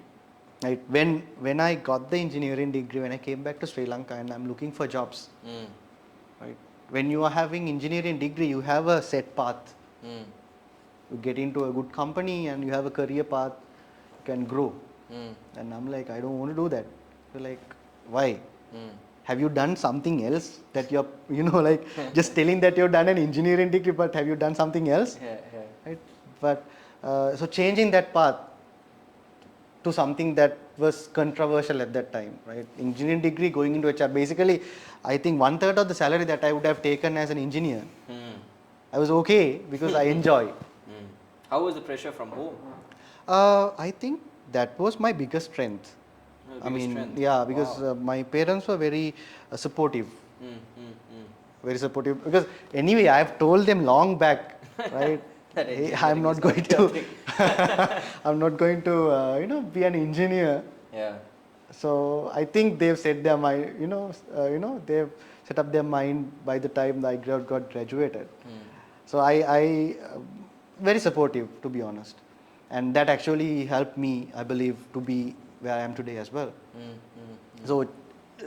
right? When I got the engineering degree, when I came back to Sri Lanka and I'm looking for jobs, Mm. right? When you are having engineering degree, you have a set path. Mm. You get into a good company and you have a career path, you can grow. Mm. And I'm like, I don't want to do that. They're like, why? Mm. Have you done something else that you're, like just telling that you've done an engineering degree, but have you done something else? Yeah. Yeah. Right? But so changing that path to something that was controversial at that time, right? Engineering degree going into HR. Basically, I think 1/3 of the salary that I would have taken as an engineer, Mm. I was okay because I enjoy. Mm. How was the pressure from home? I think that was my biggest strength. No, I biggest mean, strength. yeah, because Wow. my parents were very supportive, Mm. Mm. Mm. very supportive. Because anyway, I have told them long back, right? That Hey, I'm engineering not is going not your to, thing. I'm not going to, be an engineer. Yeah. So I think they've set their mind, they've set up their mind by the time I got graduated. Mm. So I very supportive, to be honest, and that actually helped me, I believe, to be where I am today as well. Mm. Mm.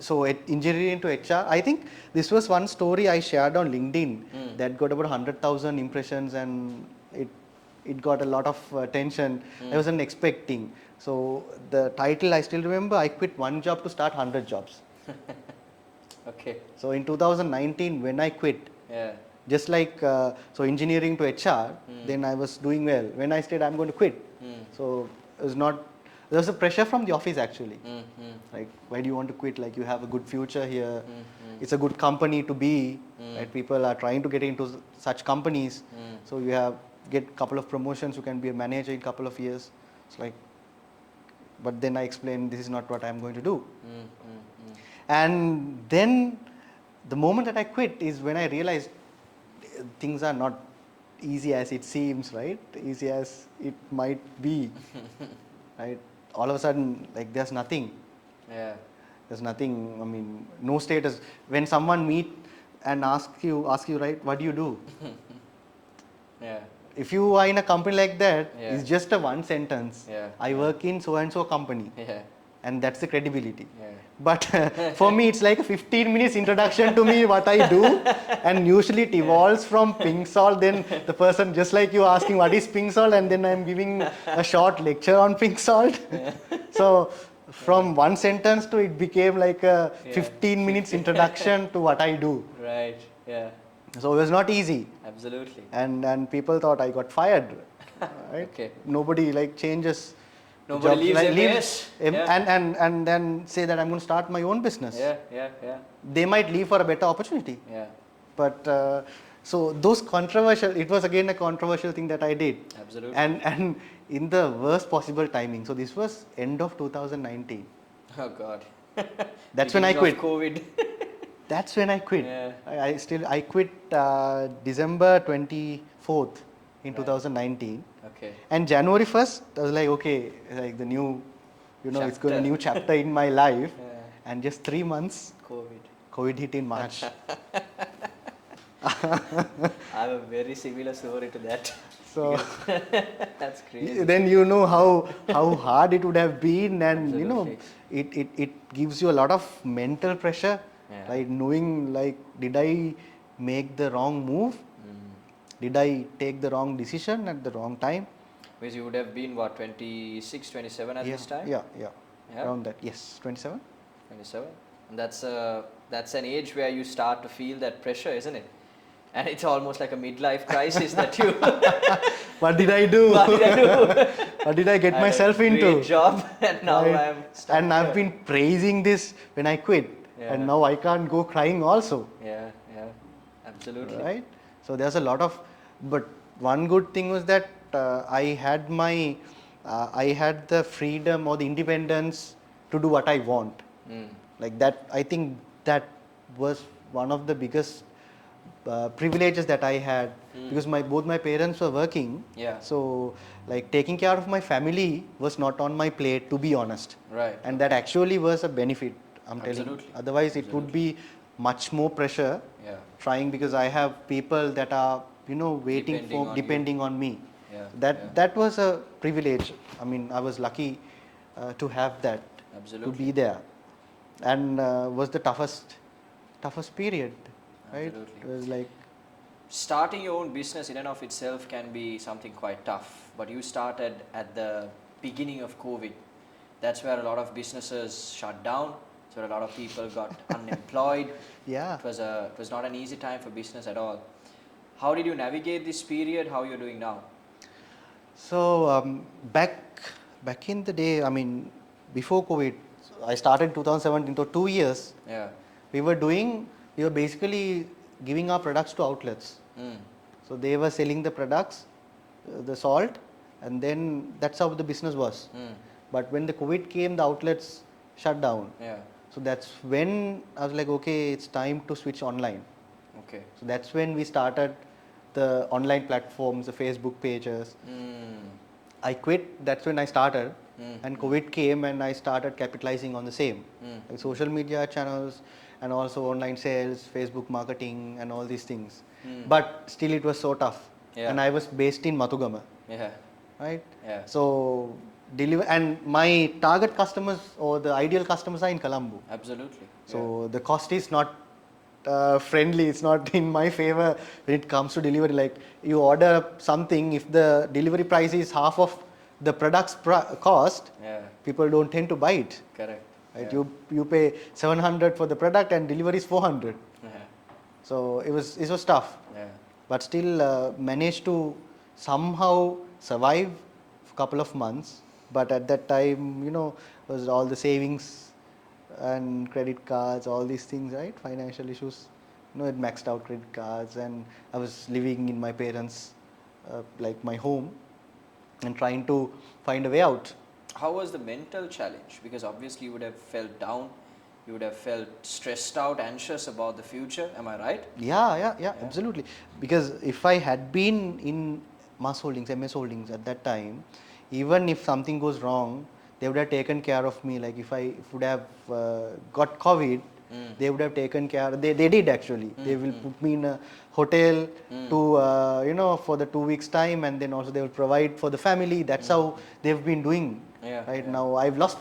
So engineering into HR, I think this was one story I shared on LinkedIn Mm. that got about 100,000 impressions, and it got a lot of attention. I wasn't expecting. So the title I still remember. I quit one job to start 100 jobs. Okay. So in 2019, when I quit, Yeah. just like so engineering to HR, then I was doing well. When I said I'm going to quit, so it was not. There was a pressure from the office actually. Mm. Mm. Like, why do you want to quit? Like, you have a good future here. It's a good company to be. Right? People are trying to get into such companies. So you get a couple of promotions. You can be a manager in a couple of years. It's like, but then I explained this is not what I'm going to do. Mm. Mm. And then the moment that I quit is when I realized things are not easy as it seems, right? Easy as it might be, right? All of a sudden, like, there's nothing. Yeah. There's nothing. I mean, no status. When someone meet and ask you, right, what do you do? Yeah. If you are in a company like that, Yeah. it's just a one sentence. Yeah. I work in so and so company. Yeah. And that's the credibility. Yeah. But for me, it's like a 15 minutes introduction to me, what I do. And usually it evolves from pink salt. Then the person, just like you, asking what is pink salt, and then I'm giving a short lecture on pink salt. So from one sentence to it became like a 15 minutes introduction to what I do. Right. Yeah. So it was not easy. Absolutely. And people thought I got fired. Right? Okay. Nobody like changes. Nobody leaves like, MAS. Yeah. and then say that I'm going to start my own business. Yeah. Yeah. Yeah. They might leave for a better opportunity. Yeah. But so those controversial, it was again a controversial thing that I did. Absolutely. And in the worst possible timing. So this was end of 2019. Oh God. That's when I Beginning quit. of COVID. That's when I quit. Yeah. I quit December 24th in Right. 2019. Okay. And January 1st, I was like, okay, like the new, it's going a new chapter in my life. Yeah. And just 3 months, COVID hit in March. I have a very similar story to that. So That's crazy. then you know how hard it would have been, and Absolutely. it gives you a lot of mental pressure, Yeah. right? Knowing like, did I make the wrong move? Did I take the wrong decision at the wrong time? Because you would have been what, 26, 27 at Yeah, this time? yeah, Yeah. around that. Yes, 27. 27. And that's a That's an age where you start to feel that pressure, isn't it? And it's almost like a midlife crisis that you. What did I do? What did I do? What did I get I had myself a into? great job, and now Right. I'm stuck And I've here. been praising this when I quit, Yeah. and now I can't go crying also. Yeah, yeah, absolutely. Right. So there's a lot of, but one good thing was that I had the freedom or the independence to do what I want. Mm. Like that, I think that was one of the biggest privileges that I had, because both my parents were working. Yeah. So like taking care of my family was not on my plate, to be honest. Right. And that actually was a benefit, I'm telling. Absolutely. Otherwise it would be much more pressure Yeah. trying, because I have people that are waiting Depending for on you. depending on me. Yeah. That was a privilege. I mean, I was lucky to have that, Absolutely. to be there, and was the toughest period, right? Absolutely. It was like, Starting your own business in and of itself can be something quite tough, but you started at the beginning of COVID. That's where a lot of businesses shut down, so a lot of people got unemployed. yeah. It was not an easy time for business at all. How did you navigate this period? How you're doing now? So back in the day, I mean, before COVID, I started 2017. So 2 years Yeah. we were basically giving our products to outlets. Mm. So they were selling the products, the salt, and then that's how the business was. Mm. But when the COVID came, the outlets shut down. Yeah. So that's when I was like, okay, it's time to switch online. Okay. So that's when we started the online platforms, the Facebook pages. Mm. I quit, that's when I started, Mm. and COVID came and I started capitalizing on the same. Mm. Like social media channels and also online sales, Facebook marketing and all these things. Mm. But still it was so tough. Yeah. And I was based in Mathugama, Yeah. right? Yeah. So and my target customers or the ideal customers are in Colombo. Absolutely. So the cost is not friendly, it's not in my favor when it comes to delivery. Like you order something, if the delivery price is half of the product's cost, Yeah. people don't tend to buy it. Correct. Right? Yeah. You pay 700 for the product and delivery is 400. Yeah. So it was tough, Yeah. but still managed to somehow survive for a couple of months. But at that time, was all the savings and credit cards, all these things, right? Financial issues. It maxed out credit cards, and I was living in my parents' like my home, and trying to find a way out. How was the mental challenge? Because obviously you would have felt down, you would have felt stressed out, anxious about the future. Am I right? Yeah, absolutely. Because if I had been in Mass Holdings, MS Holdings at that time, even if something goes wrong, they would have taken care of me. Like if I would have got COVID, they would have taken care. They did actually. They will put me in a hotel to for the 2 weeks time, and then also they will provide for the family. That's how they've been doing. Yeah, Right yeah. now, I've lost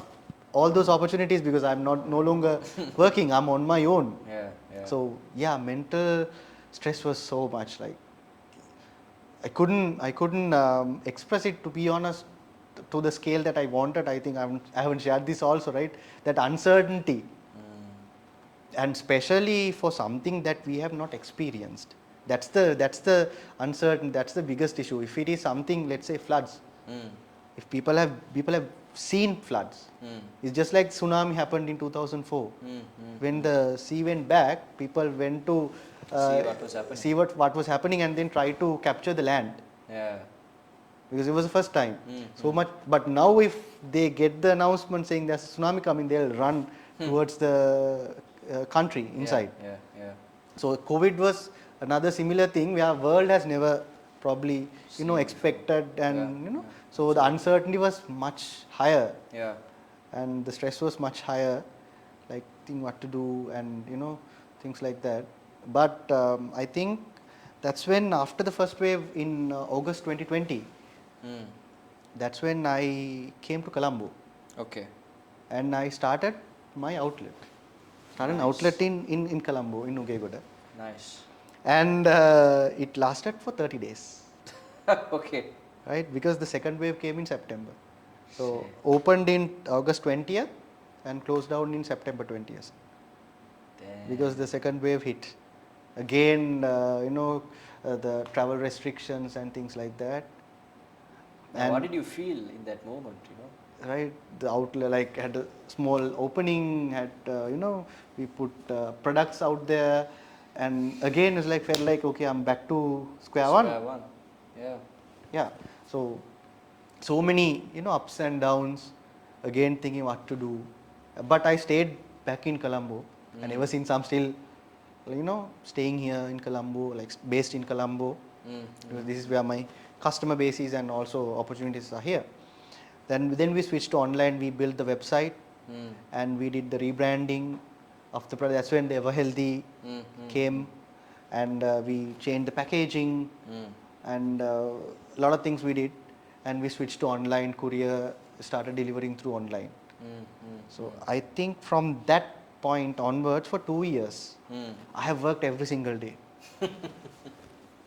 all those opportunities because I'm no longer working. I'm on my own. Yeah, yeah. So yeah, mental stress was so much. Like I couldn't express it, to be honest, to the scale that I wanted. I think I haven't shared this also, right? That uncertainty, and especially for something that we have not experienced. That's the uncertain. That's the biggest issue. If it is something, let's say floods. If people have seen floods, it's just like tsunami happened in 2004. When the sea went back, people went to See what was happening. see what was happening, and then try to capture the land, Yeah. because it was the first time. So much. But now if they get the announcement saying there's a tsunami coming, they'll run towards the country inside. Yeah, yeah. So COVID was another similar thing where world has never probably expected, and Yeah, so the uncertainty was much higher, Yeah. and the stress was much higher, like think what to do, and things like that. But I think that's when, after the first wave in August 2020, that's when I came to Colombo, Okay. and I started my outlet. Started an Nice. outlet in Colombo, in Nugegoda. Nice. And it lasted for 30 days, Okay. right? Because the second wave came in September. So Shit. opened in August 20th and closed down in September 20th. Damn. because the second wave hit. Again, the travel restrictions and things like that. Now, what did you feel in that moment? Right, the outlet like had a small opening, had we put products out there, and again it's like felt like okay, I'm back to square one. Square one. Yeah. Yeah. So many ups and downs. Again thinking what to do, but I stayed back in Colombo, and ever since I'm still staying here in Colombo, like based in Colombo, because this is where my customer base is and also opportunities are here. Then we switched to online. We built the website, and we did the rebranding of the product. That's when the Ever Healthy came, and we changed the packaging, and a lot of things we did, and we switched to online courier, started delivering through online. So I think from that point onwards, for 2 years, I have worked every single day.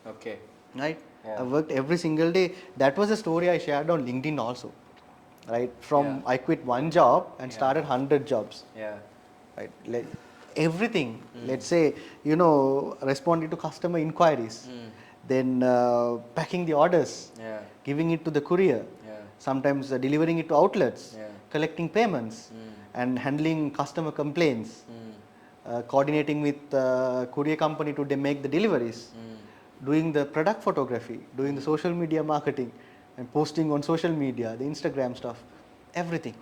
Okay. Right? Yeah. I worked every single day. That was a story I shared on LinkedIn also. Right? From I quit one job and started 100 jobs. Yeah. Right? Like everything. Let's say, responding to customer inquiries, then packing the orders, Yeah. giving it to the courier, sometimes delivering it to outlets, collecting payments, and handling customer complaints, coordinating with courier company to make the deliveries, doing the product photography, doing the social media marketing, and posting on social media, the Instagram stuff, everything.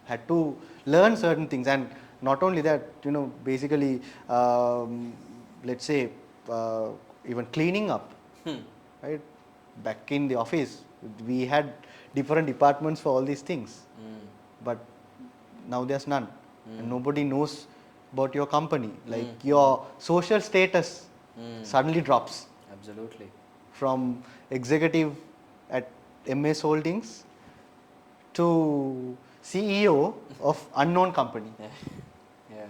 Had to learn certain things, and not only that, basically, let's say, even cleaning up, right? Back in the office, we had different departments for all these things, but now there's none, and nobody knows about your company. Like your social status suddenly drops Absolutely. from executive at MS Holdings to CEO of unknown company. Yeah.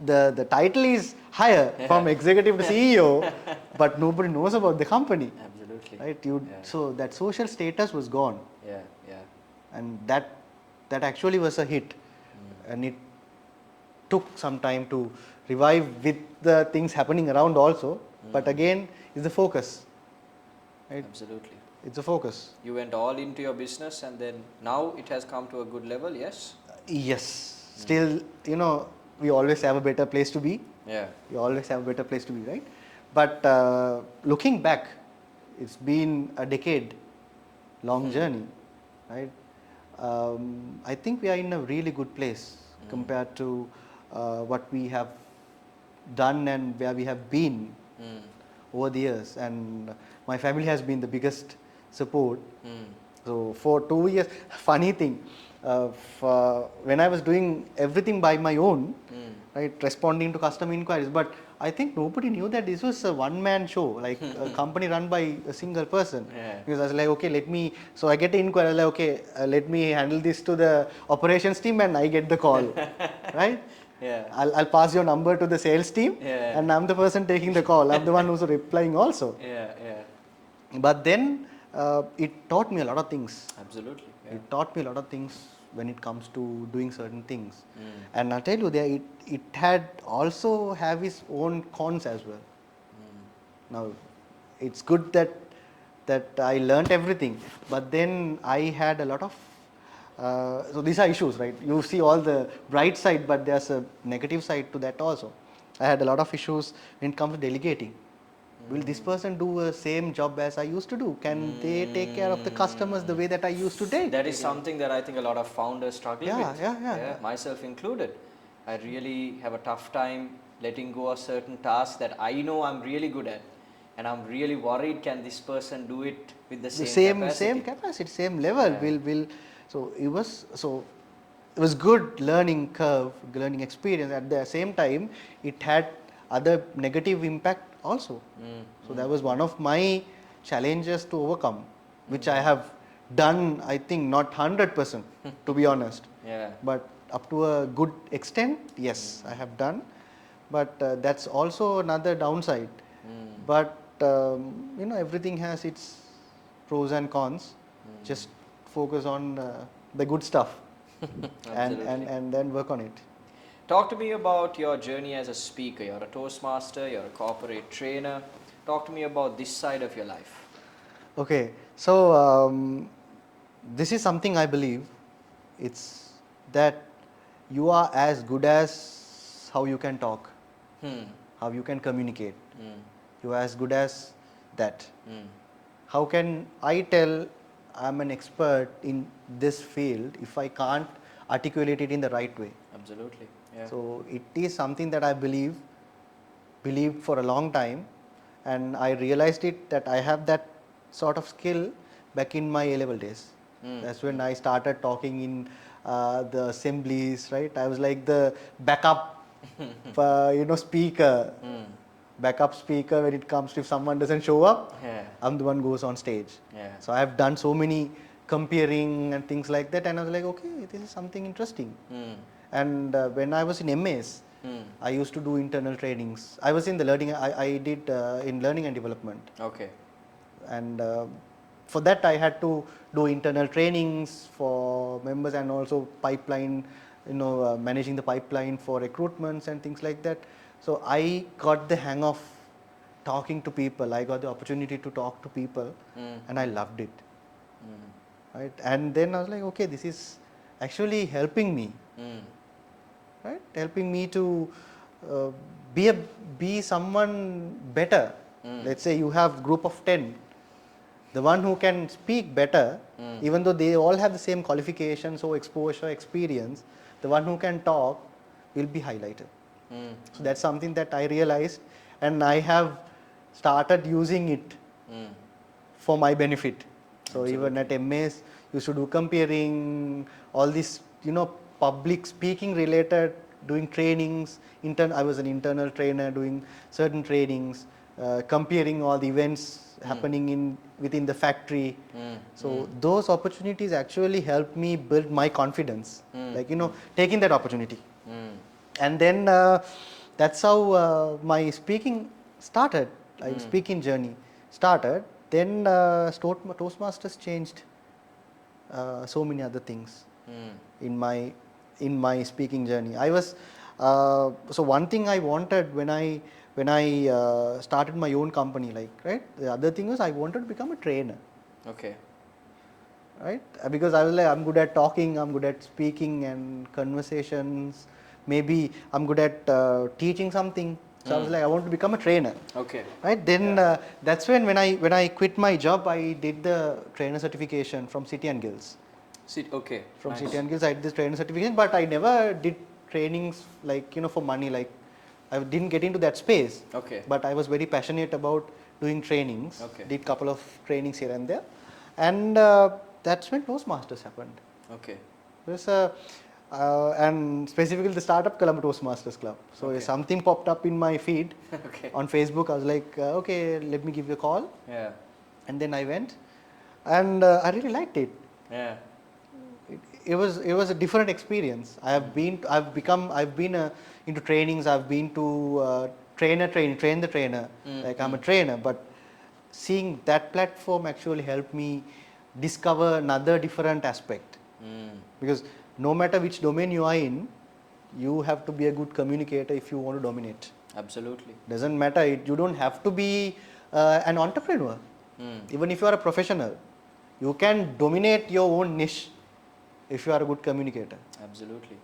The title is higher from executive to CEO, but nobody knows about the company. Absolutely. Right? So that social status was gone, Yeah. Yeah. and that actually was a hit, and it took some time to revive with the things happening around also. But again, is the focus. Right? Absolutely. It's a focus. You went all into your business, and then now it has come to a good level. Yes. Yes. Still, we always have a better place to be. Yeah. You always have a better place to be, right? But looking back, it's been a decade long journey, right? I think we are in a really good place compared to what we have done and where we have been over the years. And my family has been the biggest support. So for 2 years, funny thing, when I was doing everything by my own, right, responding to customer inquiries, but I think nobody knew that this was a one-man show, like a company run by a single person. Yeah. Because I was like, okay, so I get an inquiry, like, okay, let me handle this to the operations team, and I get the call, right? Yeah. I'll pass your number to the sales team, and I'm the person taking the call. I'm the one who's replying also. Yeah. Yeah. But then it taught me a lot of things. Absolutely. Yeah. It taught me a lot of things when it comes to doing certain things. And I'll tell you, it had also have its own cons as well. Now, it's good that I learnt everything, but then I had a lot of so these are issues, right? You see all the bright side, but there's a negative side to that also. I had a lot of issues when it comes to delegating. Will this person do the same job as I used to do? Can they take care of the customers the way that I used to take? That is something that I think a lot of founders struggle with. Yeah. Myself included. I really have a tough time letting go of certain tasks that I know I'm really good at, and I'm really worried, can this person do it with the same capacity? Same capacity, same level. Will so it was good learning curve, learning experience. At the same time, it had other negative impact also. So that was one of my challenges to overcome, which I have done. I think not 100%, to be honest. Yeah. But up to a good extent, yes, I have done. But that's also another downside. But everything has its pros and cons. Just focus on the good stuff and then work on it. Talk to me about your journey as a speaker. You're a Toastmaster, you're a corporate trainer. Talk to me about this side of your life. Okay, so this is something I believe. It's that you are as good as how you can talk, Hmm. how you can communicate. Hmm. You are as good as that. Hmm. How can I tell I'm an expert in this field if I can't articulate it in the right way? Absolutely. Yeah. So it is something that I believed for a long time, and I realized it that I have that sort of skill back in my A-level days. Mm. That's when I started talking in the assemblies, right? I was like the backup, speaker, Mm. backup speaker when it comes to if someone doesn't show up, Yeah. I'm the one who goes on stage. Yeah. So I have done so many comparing and things like that, and I was like, okay, this is something interesting. Mm. And when I was in MAs, Mm. I used to do internal trainings. I was in the learning. I did in learning and development, Okay. and for that I had to do internal trainings for members and also pipeline, managing the pipeline for recruitments and things like that. So I got the hang of talking to people. I got the opportunity to talk to people, Mm. and I loved it. Mm. Right, and then I was like, okay, this is actually helping me. Mm. Right, helping me to uh, be a be someone better. Mm. Let's say you have group of 10, the one who can speak better, Mm. even though they all have the same qualifications or exposure experience, the one who can talk will be highlighted. Mm. So that's something that I realized, and I have started using it Mm. for my benefit. So even Absolutely. at MAs, used to do comparing all this, public speaking related, doing trainings. I was an internal trainer doing certain trainings, comparing all the events happening within the factory. Mm. So those opportunities actually helped me build my confidence, Mm. like taking that opportunity. Mm. And then that's how my speaking started, like speaking journey started. Then Toastmasters changed so many other things Mm. in my speaking journey. I was so one thing I wanted when I started my own company, like, right, the other thing was I wanted to become a trainer, Okay. right? Because I was like, I'm good at talking, I'm good at speaking and conversations. Maybe I'm good at teaching something. So I was like, I want to become a trainer, Okay. right? Then Yeah. that's when I quit my job, I did the trainer certification from City and Guilds. Sit. Okay. From Nice. City and Guilds, I did this trainer certification, but I never did trainings like for money. Like I didn't get into that space. Okay. But I was very passionate about doing trainings. Okay. Did couple of trainings here and there, and that's when Toastmasters happened. Okay. There's and specifically the Startup Colombo Toastmasters Club. So Okay. something popped up in my feed Okay. on Facebook. I was like, okay, let me give you a call, Yeah. and then I went, and I really liked it. Yeah. It was a different experience. I've been into trainings. I've been to train the trainer. Like I'm a trainer, but seeing that platform actually helped me discover another different aspect. Mm. Because no matter which domain you are in, you have to be a good communicator if you want to dominate. Absolutely. Doesn't matter. You don't have to be an entrepreneur. Mm. Even if you are a professional, you can dominate your own niche if you are a good communicator. Absolutely.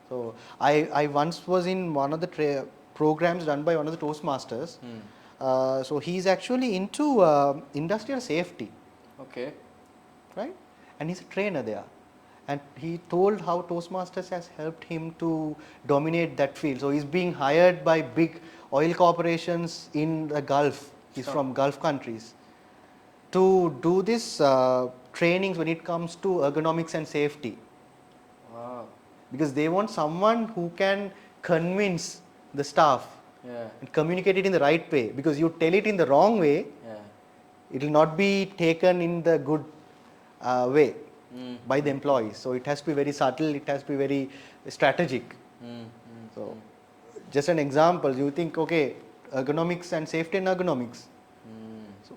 So I once was in one of the programs done by one of the Toastmasters. Mm. So he's actually into industrial safety, Okay. right? And he's a trainer there. And he told how Toastmasters has helped him to dominate that field. So he's being hired by big oil corporations in the Gulf. He's Sure. from Gulf countries to do this trainings when it comes to ergonomics and safety, Wow. because they want someone who can convince the staff Yeah. and communicate it in the right way, because you tell it in the wrong way, Yeah. it will not be taken in the good way Mm. by the employees. So it has to be very subtle, it has to be very strategic. Mm. So just an example, you think, okay, ergonomics and safety and ergonomics. Mm. So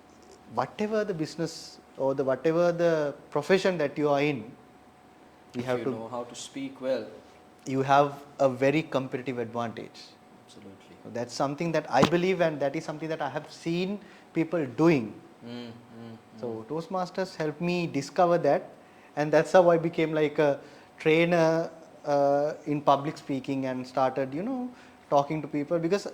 whatever the business or whatever the profession that you are in, we If have you to know how to speak well. you have a very competitive advantage. Absolutely. So that's something that I believe, and that is something that I have seen people doing. So Toastmasters helped me discover that, and that's how I became like a trainer in public speaking and started, talking to people, because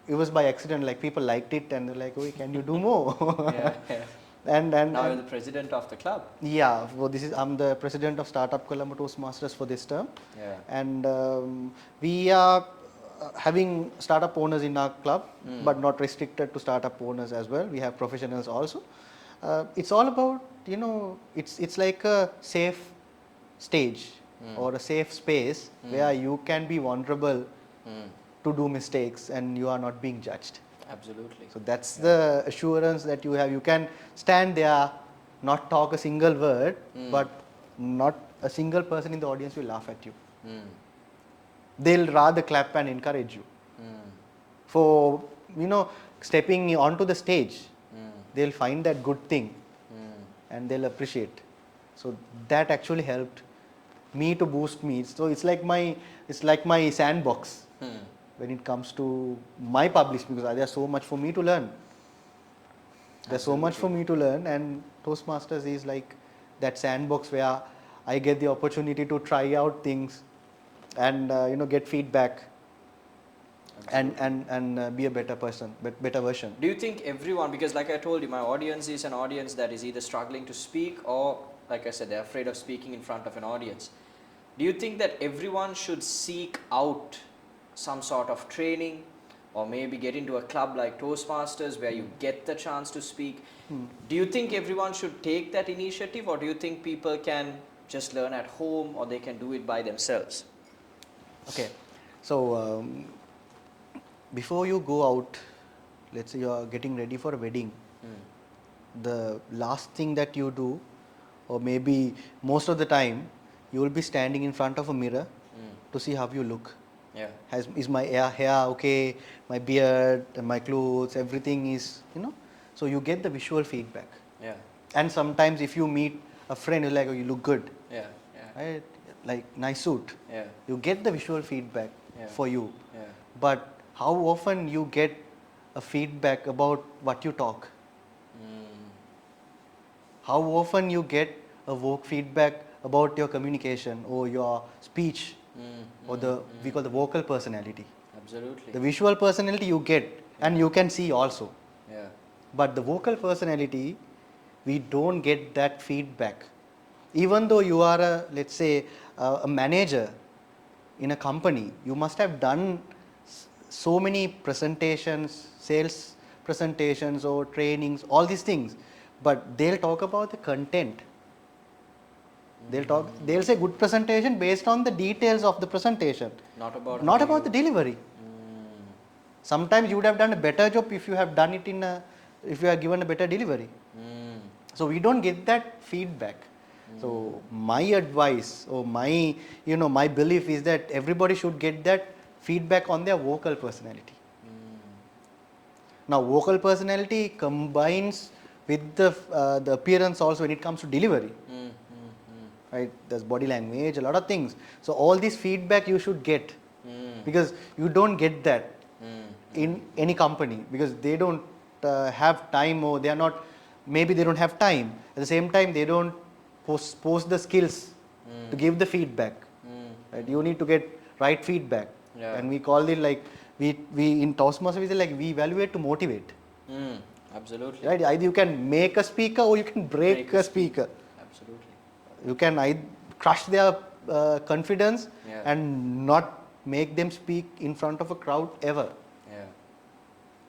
it was by accident. Like people liked it and they're like, "Oh, can you do more?" Yeah, yeah. Now you're and the president of the club. yeah, well, I'm the president of Startup Colombo Toastmasters for this term, Yeah. and we are having startup owners in our club, but not restricted to startup owners as well. We have professionals also. It's all about, it's like a safe stage or a safe space where you can be vulnerable to do mistakes and you are not being judged. Absolutely. So that's the assurance that you have. You can stand there, not talk a single word, but not a single person in the audience will laugh at you. They'll rather clap and encourage you. For, stepping onto the stage, they'll find that good thing and they'll appreciate. So that actually helped me to boost me. So it's like my sandbox when it comes to my publishing, because there's so much for me to learn. There's so much for me to learn, and Toastmasters is like that sandbox where I get the opportunity to try out things and get feedback and be a better person, better version. Do you think everyone, because like I told you, my audience is an audience that is either struggling to speak or, like I said, they're afraid of speaking in front of an audience. Do you think that everyone should seek out some sort of training or maybe get into a club like Toastmasters where you get the chance to speak? Do you think everyone should take that initiative, or do you think people can just learn at home or they can do it by themselves? Okay, so before you go out, let's say you are getting ready for a wedding, the last thing that you do, or maybe most of the time, you will be standing in front of a mirror to see how you look. Yeah. Is my hair okay? My beard, my clothes, everything is, So you get the visual feedback. Yeah. And sometimes if you meet a friend who's like, "Oh, you look good," Yeah. Yeah. right? Like, nice suit. Yeah. You get the visual feedback for you. Yeah. But how often you get a feedback about what you talk? How often you get a feedback about your communication or your speech, or we call the vocal personality. Absolutely. The visual personality you get, and you can see also. Yeah. But the vocal personality, we don't get that feedback. Even though you are let's say, a manager in a company, you must have done so many presentations, sales presentations or trainings, all these things. But they'll talk about the content. They'll say good presentation based on the details of the presentation, Not about not about the delivery. Sometimes you would have done a better job if you have done it if you are given a better delivery. So we don't get that feedback. So my advice or my belief is that everybody should get that feedback on their vocal personality. Now vocal personality combines with the appearance also when it comes to delivery. Right? There's body language, a lot of things. So all this feedback you should get, because you don't get that in any company, because they don't have time, or maybe they don't have time. At the same time, they don't post the skills to give the feedback. Right? You need to get right feedback. Yeah. And we call it like, we in Toastmasters we say like, we evaluate to motivate. Absolutely. Right? Either you can make a speaker or you can break a speaker. Absolutely. You can crush their confidence Yeah. and not make them speak in front of a crowd ever. Yeah.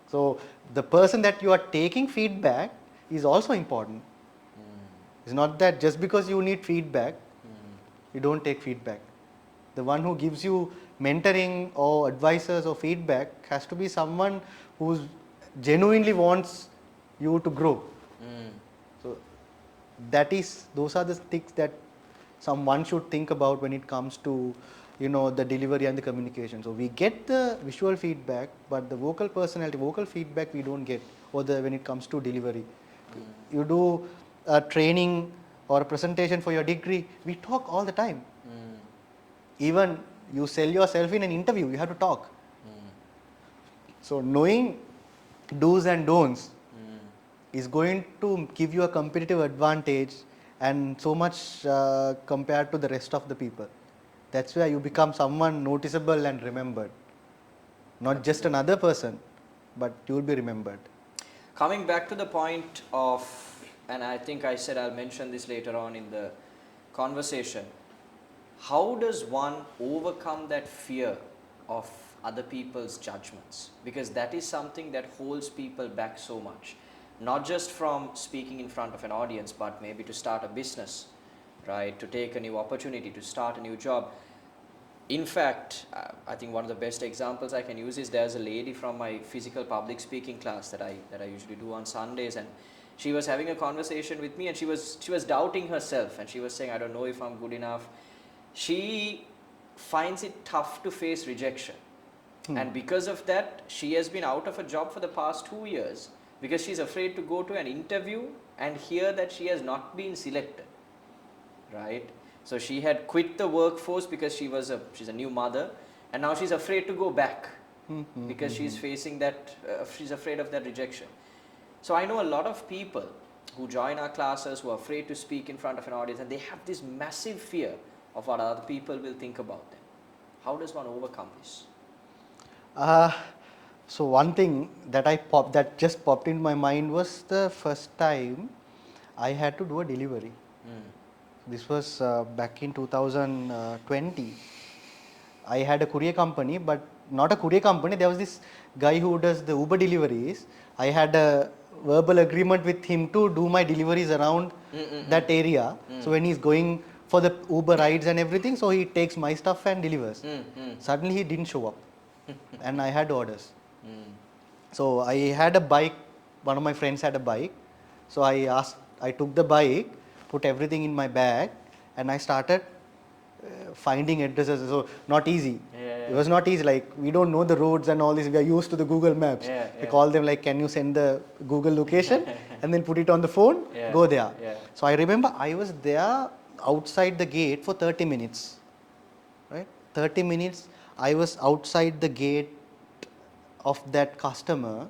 So the person that you are taking feedback is also important. It's not that just because you need feedback, you don't take feedback. The one who gives you mentoring or advisors or feedback has to be someone who genuinely wants you to grow. So those are the things that someone should think about when it comes to the delivery and the communication. So we get the visual feedback, but the vocal feedback we don't get, or when it comes to delivery. You do a training or a presentation for your degree, we talk all the time. Even you sell yourself in an interview, you have to talk. So knowing do's and don'ts is going to give you a competitive advantage and so much compared to the rest of the people. That's where you become someone noticeable and remembered. Not just another person, but you will be remembered. Coming back to the point of, and I think I said I'll mention this later on in the conversation, how does one overcome that fear of other people's judgments? Because that is something that holds people back so much. Not just from speaking in front of an audience, but maybe to start a business, right? To take a new opportunity, to start a new job. In fact, I think one of the best examples I can use is there's a lady from my physical public speaking class that I usually do on Sundays, and she was having a conversation with me, and she was doubting herself, and she was saying, I don't know if I'm good enough. She finds it tough to face rejection. And because of that, she has been out of a job for the past 2 years because she's afraid to go to an interview and hear that she has not been selected, right? So she had quit the workforce because she's a new mother, and now she's afraid to go back because she's facing that, she's afraid of that rejection. So I know a lot of people who join our classes who are afraid to speak in front of an audience, and they have this massive fear of what other people will think about them. How does one overcome this? So one thing that just popped in my mind was the first time I had to do a delivery. This was back in 2020. I had a courier company, but not a courier company. There was this guy who does the Uber deliveries. I had a verbal agreement with him to do my deliveries around that area. So when he's going for the Uber rides and everything, so he takes my stuff and delivers. Suddenly he didn't show up, and I had orders. So I had a bike. One of my friends had a bike. So I took the bike, put everything in my bag, and I started finding addresses. So not easy. It was not easy. Like, we don't know the roads and all this. We are used to the Google Maps. We call them like, can you send the Google location and then put it on the phone, go there. So I remember I was there outside the gate for 30 minutes, right? 30 minutes I was outside the gate of that customer,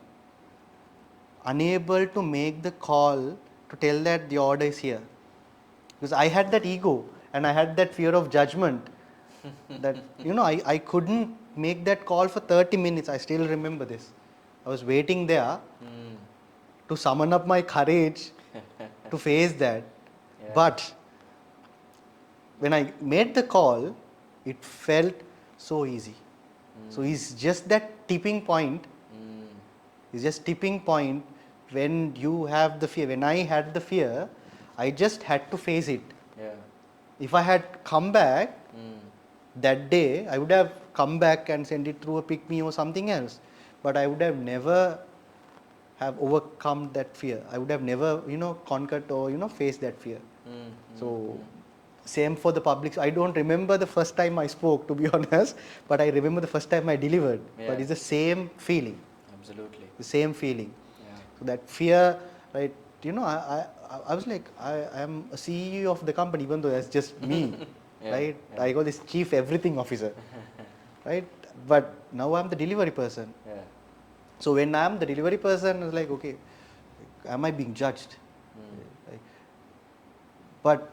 unable to make the call to tell that the order is here. Because I had that ego and I had that fear of judgment that, I couldn't make that call for 30 minutes. I still remember this. I was waiting there to summon up my courage to face that. But when I made the call, it felt so easy. So it's just that tipping point. It's just tipping point when you have the fear. When I had the fear, I just had to face it. If I had come back that day, I would have come back and sent it through a pick me or something else. But I would have never have overcome that fear. I would have never, conquered or, faced that fear. So same for the public. I don't remember the first time I spoke, to be honest, but I remember the first time I delivered. But it's the same feeling. Absolutely. The same feeling. So that fear, right? I was like, I am a CEO of the company, even though that's just me, right? I got this chief everything officer, right? But now I'm the delivery person. So when I'm the delivery person, it's like, okay, am I being judged? Right? But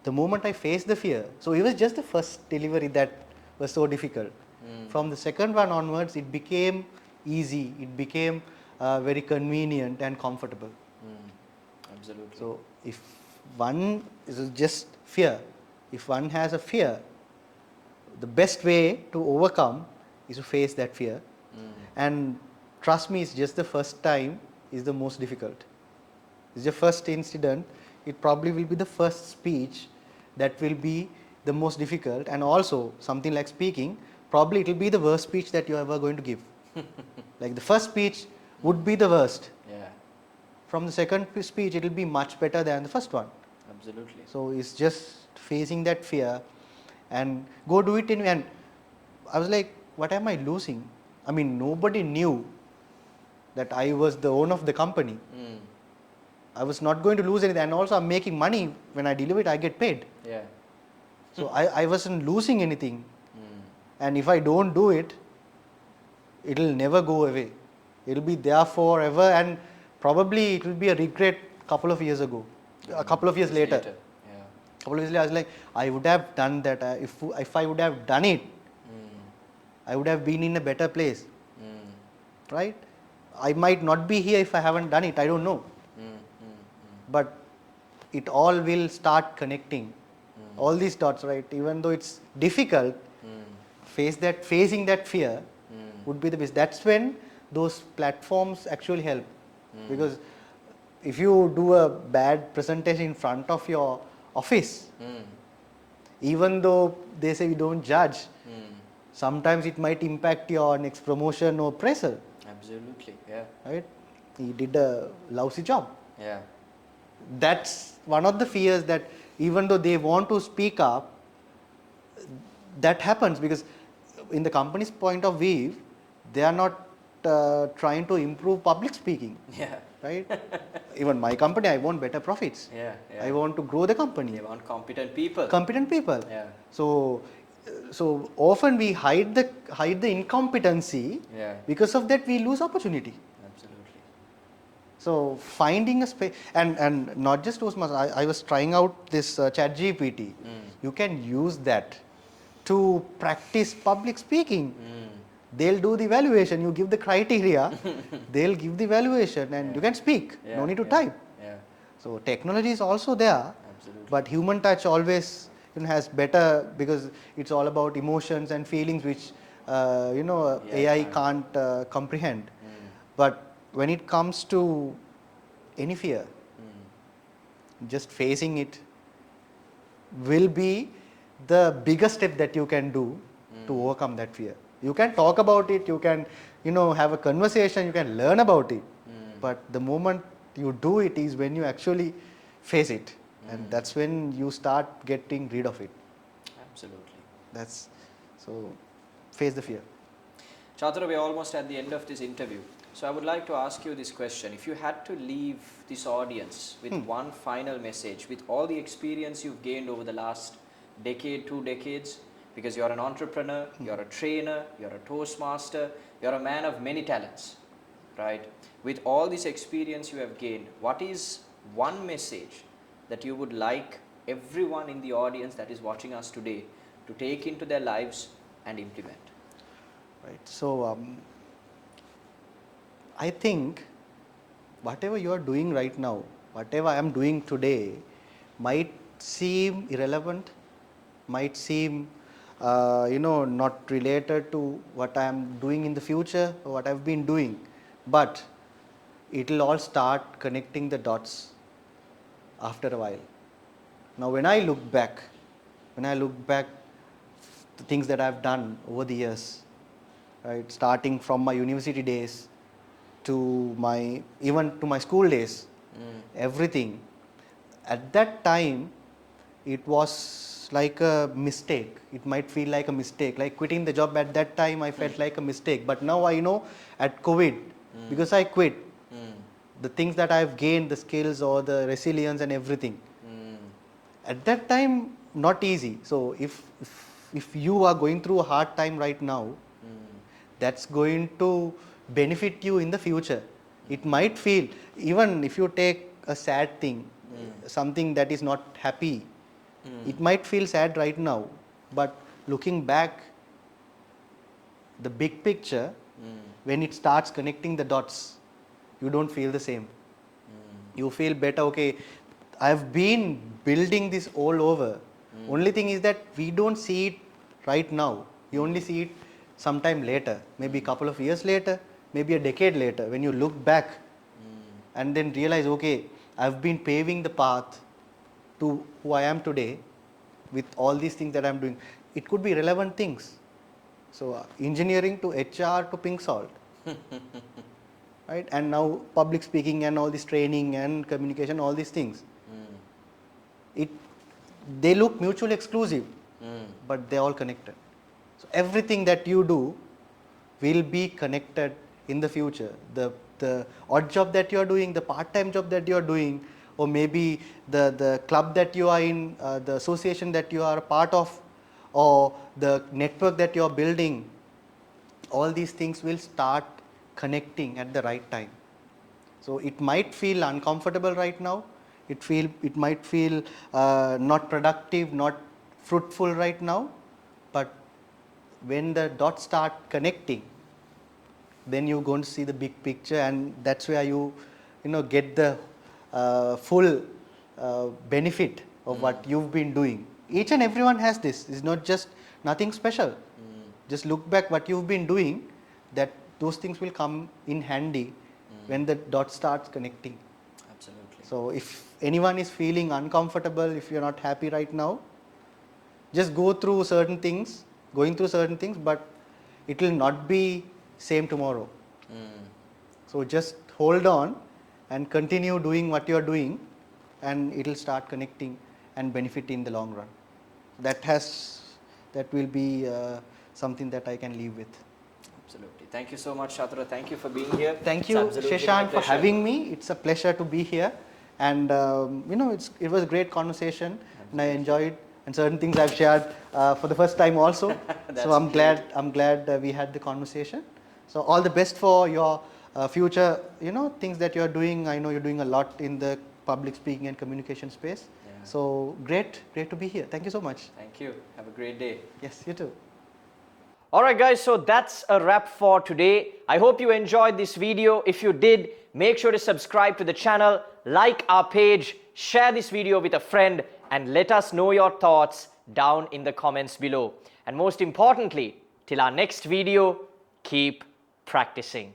the moment I faced the fear, so it was just the first delivery that was so difficult. From the second one onwards, it became easy. It became very convenient and comfortable. Absolutely. So if one is just fear, if one has a fear, the best way to overcome is to face that fear. And trust me, it's just the first time is the most difficult. It's the first incident. It probably will be the first speech that will be the most difficult, and also something like speaking, probably it will be the worst speech that you're ever going to give. Like the first speech would be the worst. From the second speech, it will be much better than the first one. Absolutely. So it's just facing that fear and go do it anyway. And I was like, what am I losing? I mean, nobody knew that I was the owner of the company. I was not going to lose anything, and also I'm making money when I deliver it. I get paid. So I wasn't losing anything. and if I don't do it, it'll never go away. It'll be there forever, and probably it will be a regret couple of years ago, a couple of years later. Yeah. Couple of years later, I was like, I would have done that. If I would have done it, I would have been in a better place, right? I might not be here if I haven't done it. I don't know, but it all will start connecting. All these dots, right? Even though it's difficult, facing that fear would be the best. That's when those platforms actually help, because if you do a bad presentation in front of your office, even though they say we don't judge, sometimes it might impact your next promotion or pressure. Absolutely, yeah. Right? He did a lousy job. Yeah. That's one of the fears, that even though they want to speak up, that happens because in the company's point of view, they are not trying to improve public speaking. Yeah. Right? Even my company, I want better profits. Yeah. I want to grow the company. They want competent people. Competent people. Yeah. So often we hide the incompetency. Yeah. Because of that, we lose opportunity. Absolutely. So finding a space, and not just Toastmasters. I was trying out this ChatGPT. You can use that to practice public speaking. They'll do the evaluation. You give the criteria, they'll give the evaluation, and you can speak. No need to type. Yeah. So technology is also there, Absolutely. but human touch always has better, because it's all about emotions and feelings, which AI can't comprehend. But when it comes to any fear, just facing it will be the biggest step that you can do to overcome that fear. You can talk about it, you can have a conversation, you can learn about it, but the moment you do it is when you actually face it, and that's when you start getting rid of it. Absolutely. So face the fear. Chatara, we're almost at the end of this interview. So I would like to ask you this question. If you had to leave this audience with one final message, with all the experience you've gained over the last decade, 2 decades, because you're an entrepreneur, you're a trainer, you're a Toastmaster, you're a man of many talents, right? With all this experience you have gained, what is one message that you would like everyone in the audience that is watching us today to take into their lives and implement? Right. So I think whatever you are doing right now, whatever I am doing today, might seem irrelevant, might seem not related to what I am doing in the future or what I've been doing, but it will all start connecting the dots after a while. Now, when I look back, the things that I've done over the years, right, starting from my university days to even to my school days, everything, at that time, it was like a mistake. It might feel like a mistake, like quitting the job at that time, I felt like a mistake. But now I know at COVID, because I quit, the things that I've gained, the skills or the resilience and everything, at that time, not easy. So if you are going through a hard time right now, that's going to benefit you in the future. It might feel, even if you take a sad thing, something that is not happy, it might feel sad right now, but looking back, the big picture, when it starts connecting the dots, you don't feel the same. You feel better. Okay, I've been building this all over. Only thing is that we don't see it right now. You only see it sometime later, maybe a couple of years later, maybe a decade later, when you look back and then realize, okay, I've been paving the path to who I am today with all these things that I'm doing. It could be relevant things. So engineering to HR to pink salt. Right? And now public speaking and all this training and communication, all these things. They look mutually exclusive, but they're all connected. So everything that you do will be connected in the future. The odd job that you are doing, the part-time job that you are doing, or maybe the club that you are in, the association that you are a part of, or the network that you're building, all these things will start connecting at the right time. So it might feel uncomfortable right now. It might feel not productive, not fruitful right now. But when the dots start connecting, then you're going to see the big picture, and that's where you get the full benefit of what you've been doing. Each and everyone has this. It's not just nothing special. Just look back what you've been doing. That those things will come in handy when the dot starts connecting. Absolutely. So if anyone is feeling uncomfortable, if you're not happy right now, just going through certain things, but it will not be same tomorrow. So just hold on and continue doing what you're doing, and it will start connecting and benefit in the long run. That will be something that I can live with. Absolutely. Thank you so much, Shatura. Thank you for being here. Thank you, Shashank, for having me. It's a pleasure to be here, and it was a great conversation, and I enjoyed. And certain things I've shared for the first time also. So I'm glad we had the conversation. So all the best for your future, things that you're doing. I know you're doing a lot in the public speaking and communication space. Yeah. So great to be here. Thank you so much. Thank you. Have a great day. Yes, you too. Alright guys, so that's a wrap for today. I hope you enjoyed this video. If you did, make sure to subscribe to the channel, like our page, share this video with a friend, and let us know your thoughts down in the comments below. And most importantly, till our next video, keep practicing.